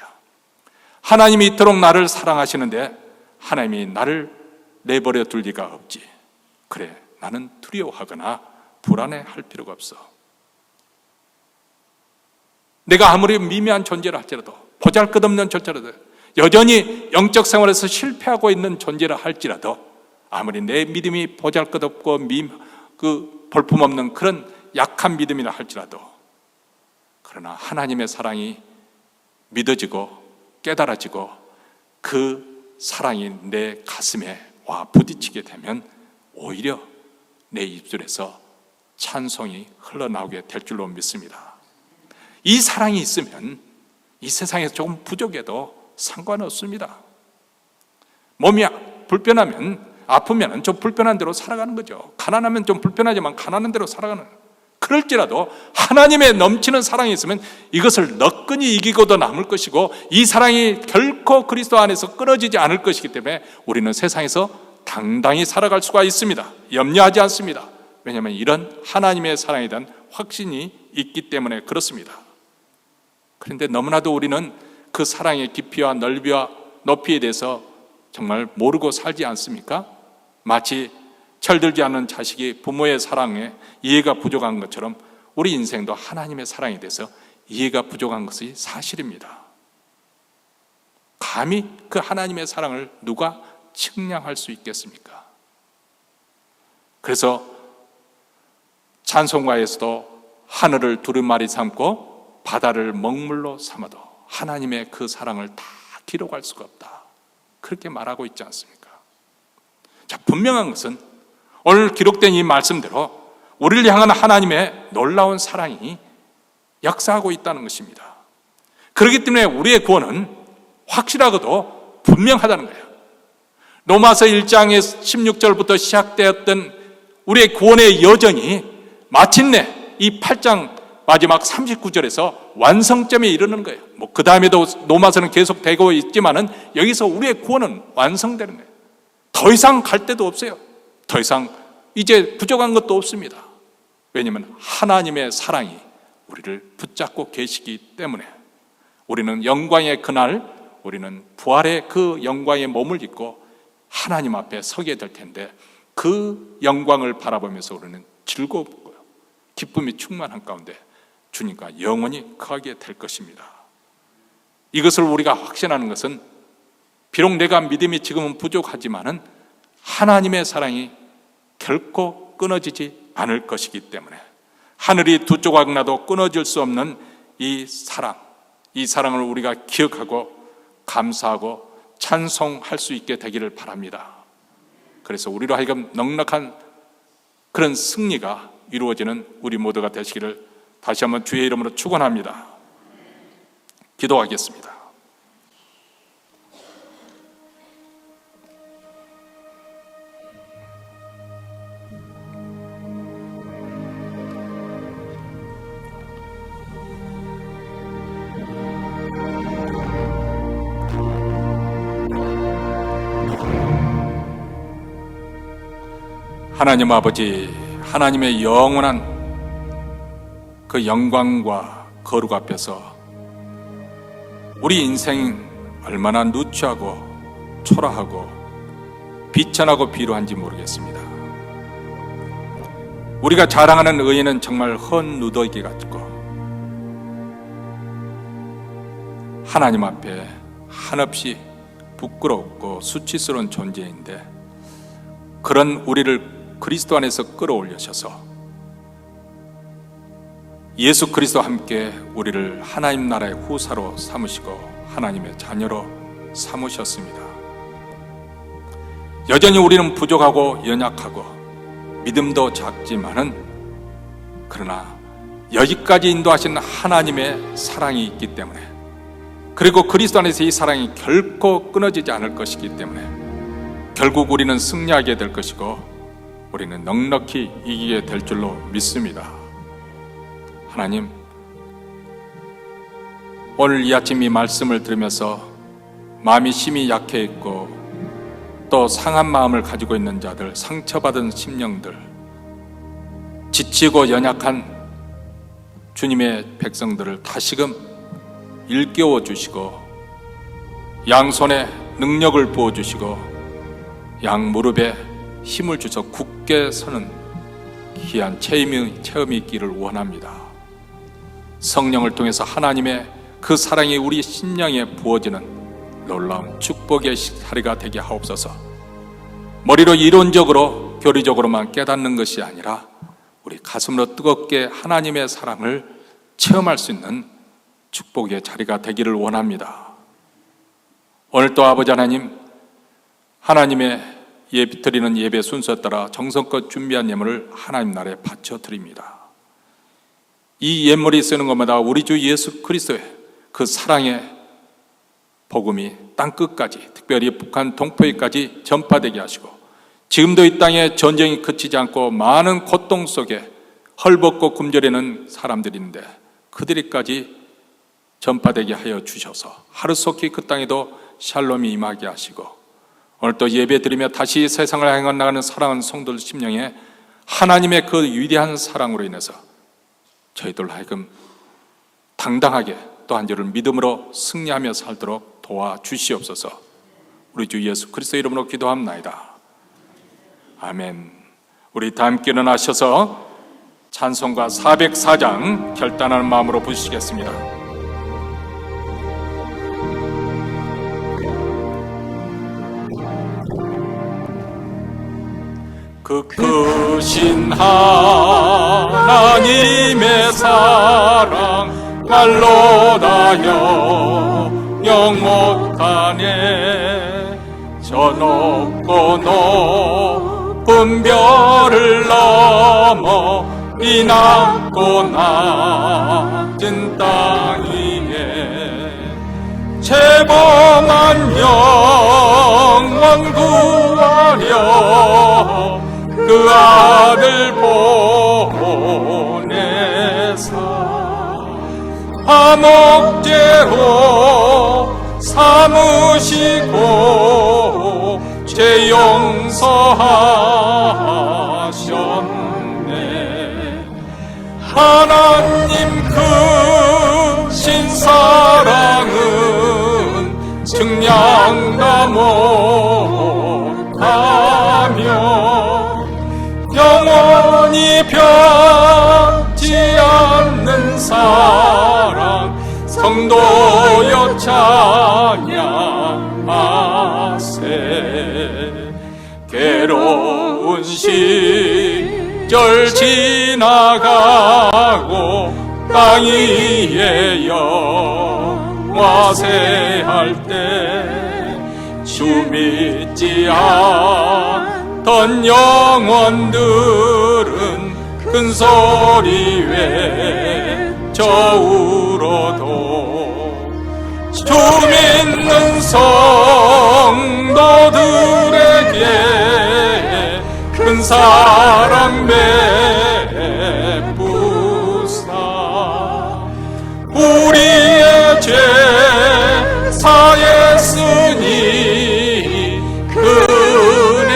하나님이 이토록 나를 사랑하시는데 하나님이 나를 내버려 둘 리가 없지. 그래, 나는 두려워하거나 불안해할 필요가 없어. 내가 아무리 미미한 존재라 할지라도, 보잘것없는 존재라도, 여전히 영적 생활에서 실패하고 있는 존재라 할지라도, 아무리 내 믿음이 보잘것없고 볼품없는 그런 약한 믿음이라 할지라도, 그러나 하나님의 사랑이 믿어지고 깨달아지고 그 사랑이 내 가슴에 와 부딪히게 되면 오히려 내 입술에서 찬송이 흘러나오게 될 줄로 믿습니다. 이 사랑이 있으면 이 세상에서 조금 부족해도 상관없습니다. 몸이 불편하면, 아프면 좀 불편한 대로 살아가는 거죠. 가난하면 좀 불편하지만 가난한 대로 살아가는 거예요. 그럴지라도 하나님의 넘치는 사랑이 있으면 이것을 너끈히 이기고도 남을 것이고, 이 사랑이 결코 그리스도 안에서 끊어지지 않을 것이기 때문에 우리는 세상에서 당당히 살아갈 수가 있습니다. 염려하지 않습니다. 왜냐하면 이런 하나님의 사랑에 대한 확신이 있기 때문에 그렇습니다. 그런데 너무나도 우리는 그 사랑의 깊이와 넓이와 높이에 대해서 정말 모르고 살지 않습니까? 마치 철들지 않은 자식이 부모의 사랑에 이해가 부족한 것처럼 우리 인생도 하나님의 사랑에 대해서 이해가 부족한 것이 사실입니다. 감히 그 하나님의 사랑을 누가 측량할 수 있겠습니까? 그래서 찬송가에서도 하늘을 두루마리 삼고 바다를 먹물로 삼아도 하나님의 그 사랑을 다 기록할 수가 없다, 그렇게 말하고 있지 않습니까? 자, 분명한 것은 오늘 기록된 이 말씀대로 우리를 향한 하나님의 놀라운 사랑이 역사하고 있다는 것입니다. 그렇기 때문에 우리의 구원은 확실하고도 분명하다는 거예요. 로마서 1장의 16절부터 시작되었던 우리의 구원의 여정이 마침내 이 8장 마지막 39절에서 완성점에 이르는 거예요. 그 다음에도 로마서는 계속되고 있지만은 여기서 우리의 구원은 완성되는 거예요. 더 이상 갈 데도 없어요. 더 이상 이제 부족한 것도 없습니다. 왜냐하면 하나님의 사랑이 우리를 붙잡고 계시기 때문에 우리는 영광의 그날, 우리는 부활의 그 영광의 몸을 입고 하나님 앞에 서게 될 텐데, 그 영광을 바라보면서 우리는 즐겁고요, 기쁨이 충만한 가운데 주님과 영원히 거하게 될 것입니다. 이것을 우리가 확신하는 것은 비록 내가 믿음이 지금은 부족하지만은 하나님의 사랑이 결코 끊어지지 않을 것이기 때문에, 하늘이 두 조각 나도 끊어질 수 없는 이 사랑을 우리가 기억하고 감사하고 찬송할 수 있게 되기를 바랍니다. 그래서 우리로 하여금 넉넉한 그런 승리가 이루어지는 우리 모두가 되시기를 다시 한번 주의 이름으로 축원합니다. 기도하겠습니다. 하나님 아버지, 하나님의 영원한 그 영광과 거룩 앞에서 우리 인생 얼마나 누추하고 초라하고 비천하고 비루한지 모르겠습니다. 우리가 자랑하는 의인은 정말 헌 누더기 같고 하나님 앞에 한없이 부끄럽고 수치스러운 존재인데, 그런 우리를 그리스도 안에서 끌어올리셔서 예수 그리스도와 함께 우리를 하나님 나라의 후사로 삼으시고 하나님의 자녀로 삼으셨습니다. 여전히 우리는 부족하고 연약하고 믿음도 작지만은, 그러나 여기까지 인도하신 하나님의 사랑이 있기 때문에, 그리고 그리스도 안에서 이 사랑이 결코 끊어지지 않을 것이기 때문에 결국 우리는 승리하게 될 것이고 우리는 넉넉히 이기게 될 줄로 믿습니다. 하나님, 오늘 이 아침 이 말씀을 들으면서 마음이 심히 약해 있고 또 상한 마음을 가지고 있는 자들, 상처받은 심령들, 지치고 연약한 주님의 백성들을 다시금 일깨워 주시고 양손에 능력을 부어 주시고 양 무릎에 힘을 주셔 굳게 서는 귀한 체험이 있기를 원합니다. 성령을 통해서 하나님의 그 사랑이 우리 심령에 부어지는 놀라운 축복의 하루가 되게 하옵소서. 머리로 이론적으로 교리적으로만 깨닫는 것이 아니라 우리 가슴으로 뜨겁게 하나님의 사랑을 체험할 수 있는 축복의 자리가 되기를 원합니다. 오늘도 아버지 하나님, 하나님의 드리는 예배 순서에 따라 정성껏 준비한 예물을 하나님 나라에 바쳐드립니다. 이 예물이 쓰는 것마다 우리 주 예수 그리스도의 그 사랑의 복음이 땅끝까지, 특별히 북한 동포에까지 전파되게 하시고, 지금도 이 땅에 전쟁이 그치지 않고 많은 고통 속에 헐벗고 굶주리는 사람들이 있는데 그들이까지 전파되게 하여 주셔서 하루속히 그 땅에도 샬롬이 임하게 하시고, 오늘 또 예배 드리며 다시 세상을 향해 나가는 사랑하는 성도들 심령에 하나님의 그 위대한 사랑으로 인해서 저희들 하여금 당당하게 또 한 주를 믿음으로 승리하며 살도록 도와주시옵소서. 우리 주 예수 그리스도 이름으로 기도합나이다. 아멘. 우리 다 함께 일어나셔서 찬송가 404장 결단하는 마음으로 부르시겠습니다. 그 크신 하나님의 사랑 말로 다여 영원하네. 저 높고 높은 별을 넘어 이 낮고 낮은 땅 위에 재범한 영원 구하려 그 아들 보내사 화목제로 삼으시고 죄 용서하셨네. 하나님 크신 사랑은 증량다 못하며 영원히 변치 않는 사랑 성도여 찬양하세. 괴로운 시절 지나가고 땅 위에 영화세할 때 주 믿지 않던 영혼들은 큰 소리 외쳐 울어도 주 믿는 성도들에게 큰 사랑 베푸사 우리의 죄 사했으니 그 은혜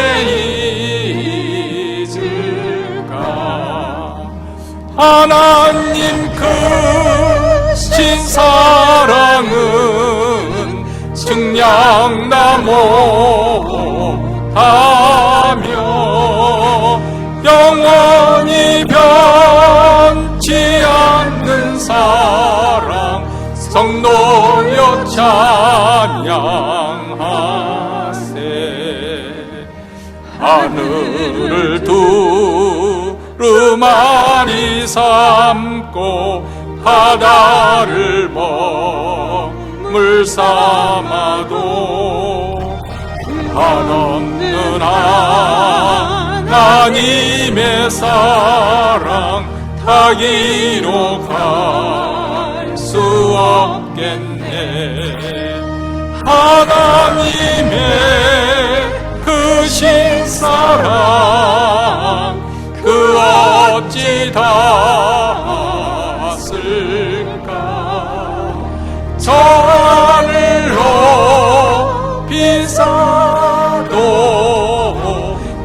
잊을까. 하나님 크신 사랑은 증량다 못하며 영원히 변치 않는 사랑 성도여 찬양하세. 하늘을 두루마리 삼고 바다를 먹물 삼아도 한없는 하나님의 사랑 타기로 갈 수 없겠네. 하나님의 크신 사랑 그 어찌 닿았을까. 저 하늘로 비싸도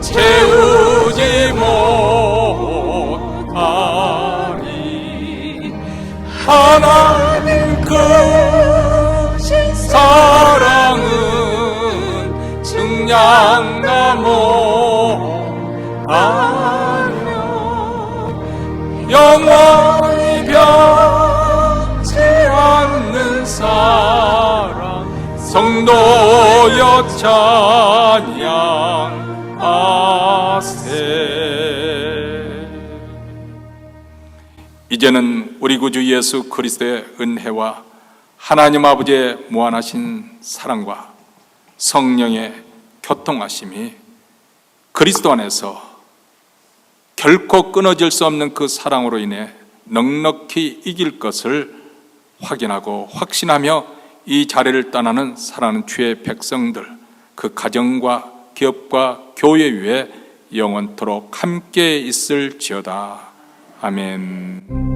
채우지 못하리. 하나님 크신 사랑은 증량다 영원히 변치 않는 사랑 성도여 찬양하세. 이제는 우리 구주 예수 그리스도의 은혜와 하나님 아버지의 무한하신 사랑과 성령의 교통하심이 그리스도 안에서 결코 끊어질 수 없는 그 사랑으로 인해 넉넉히 이길 것을 확인하고 확신하며 이 자리를 떠나는 사랑하는 주의 백성들, 그 가정과 기업과 교회 위에 영원토록 함께 있을지어다. 아멘.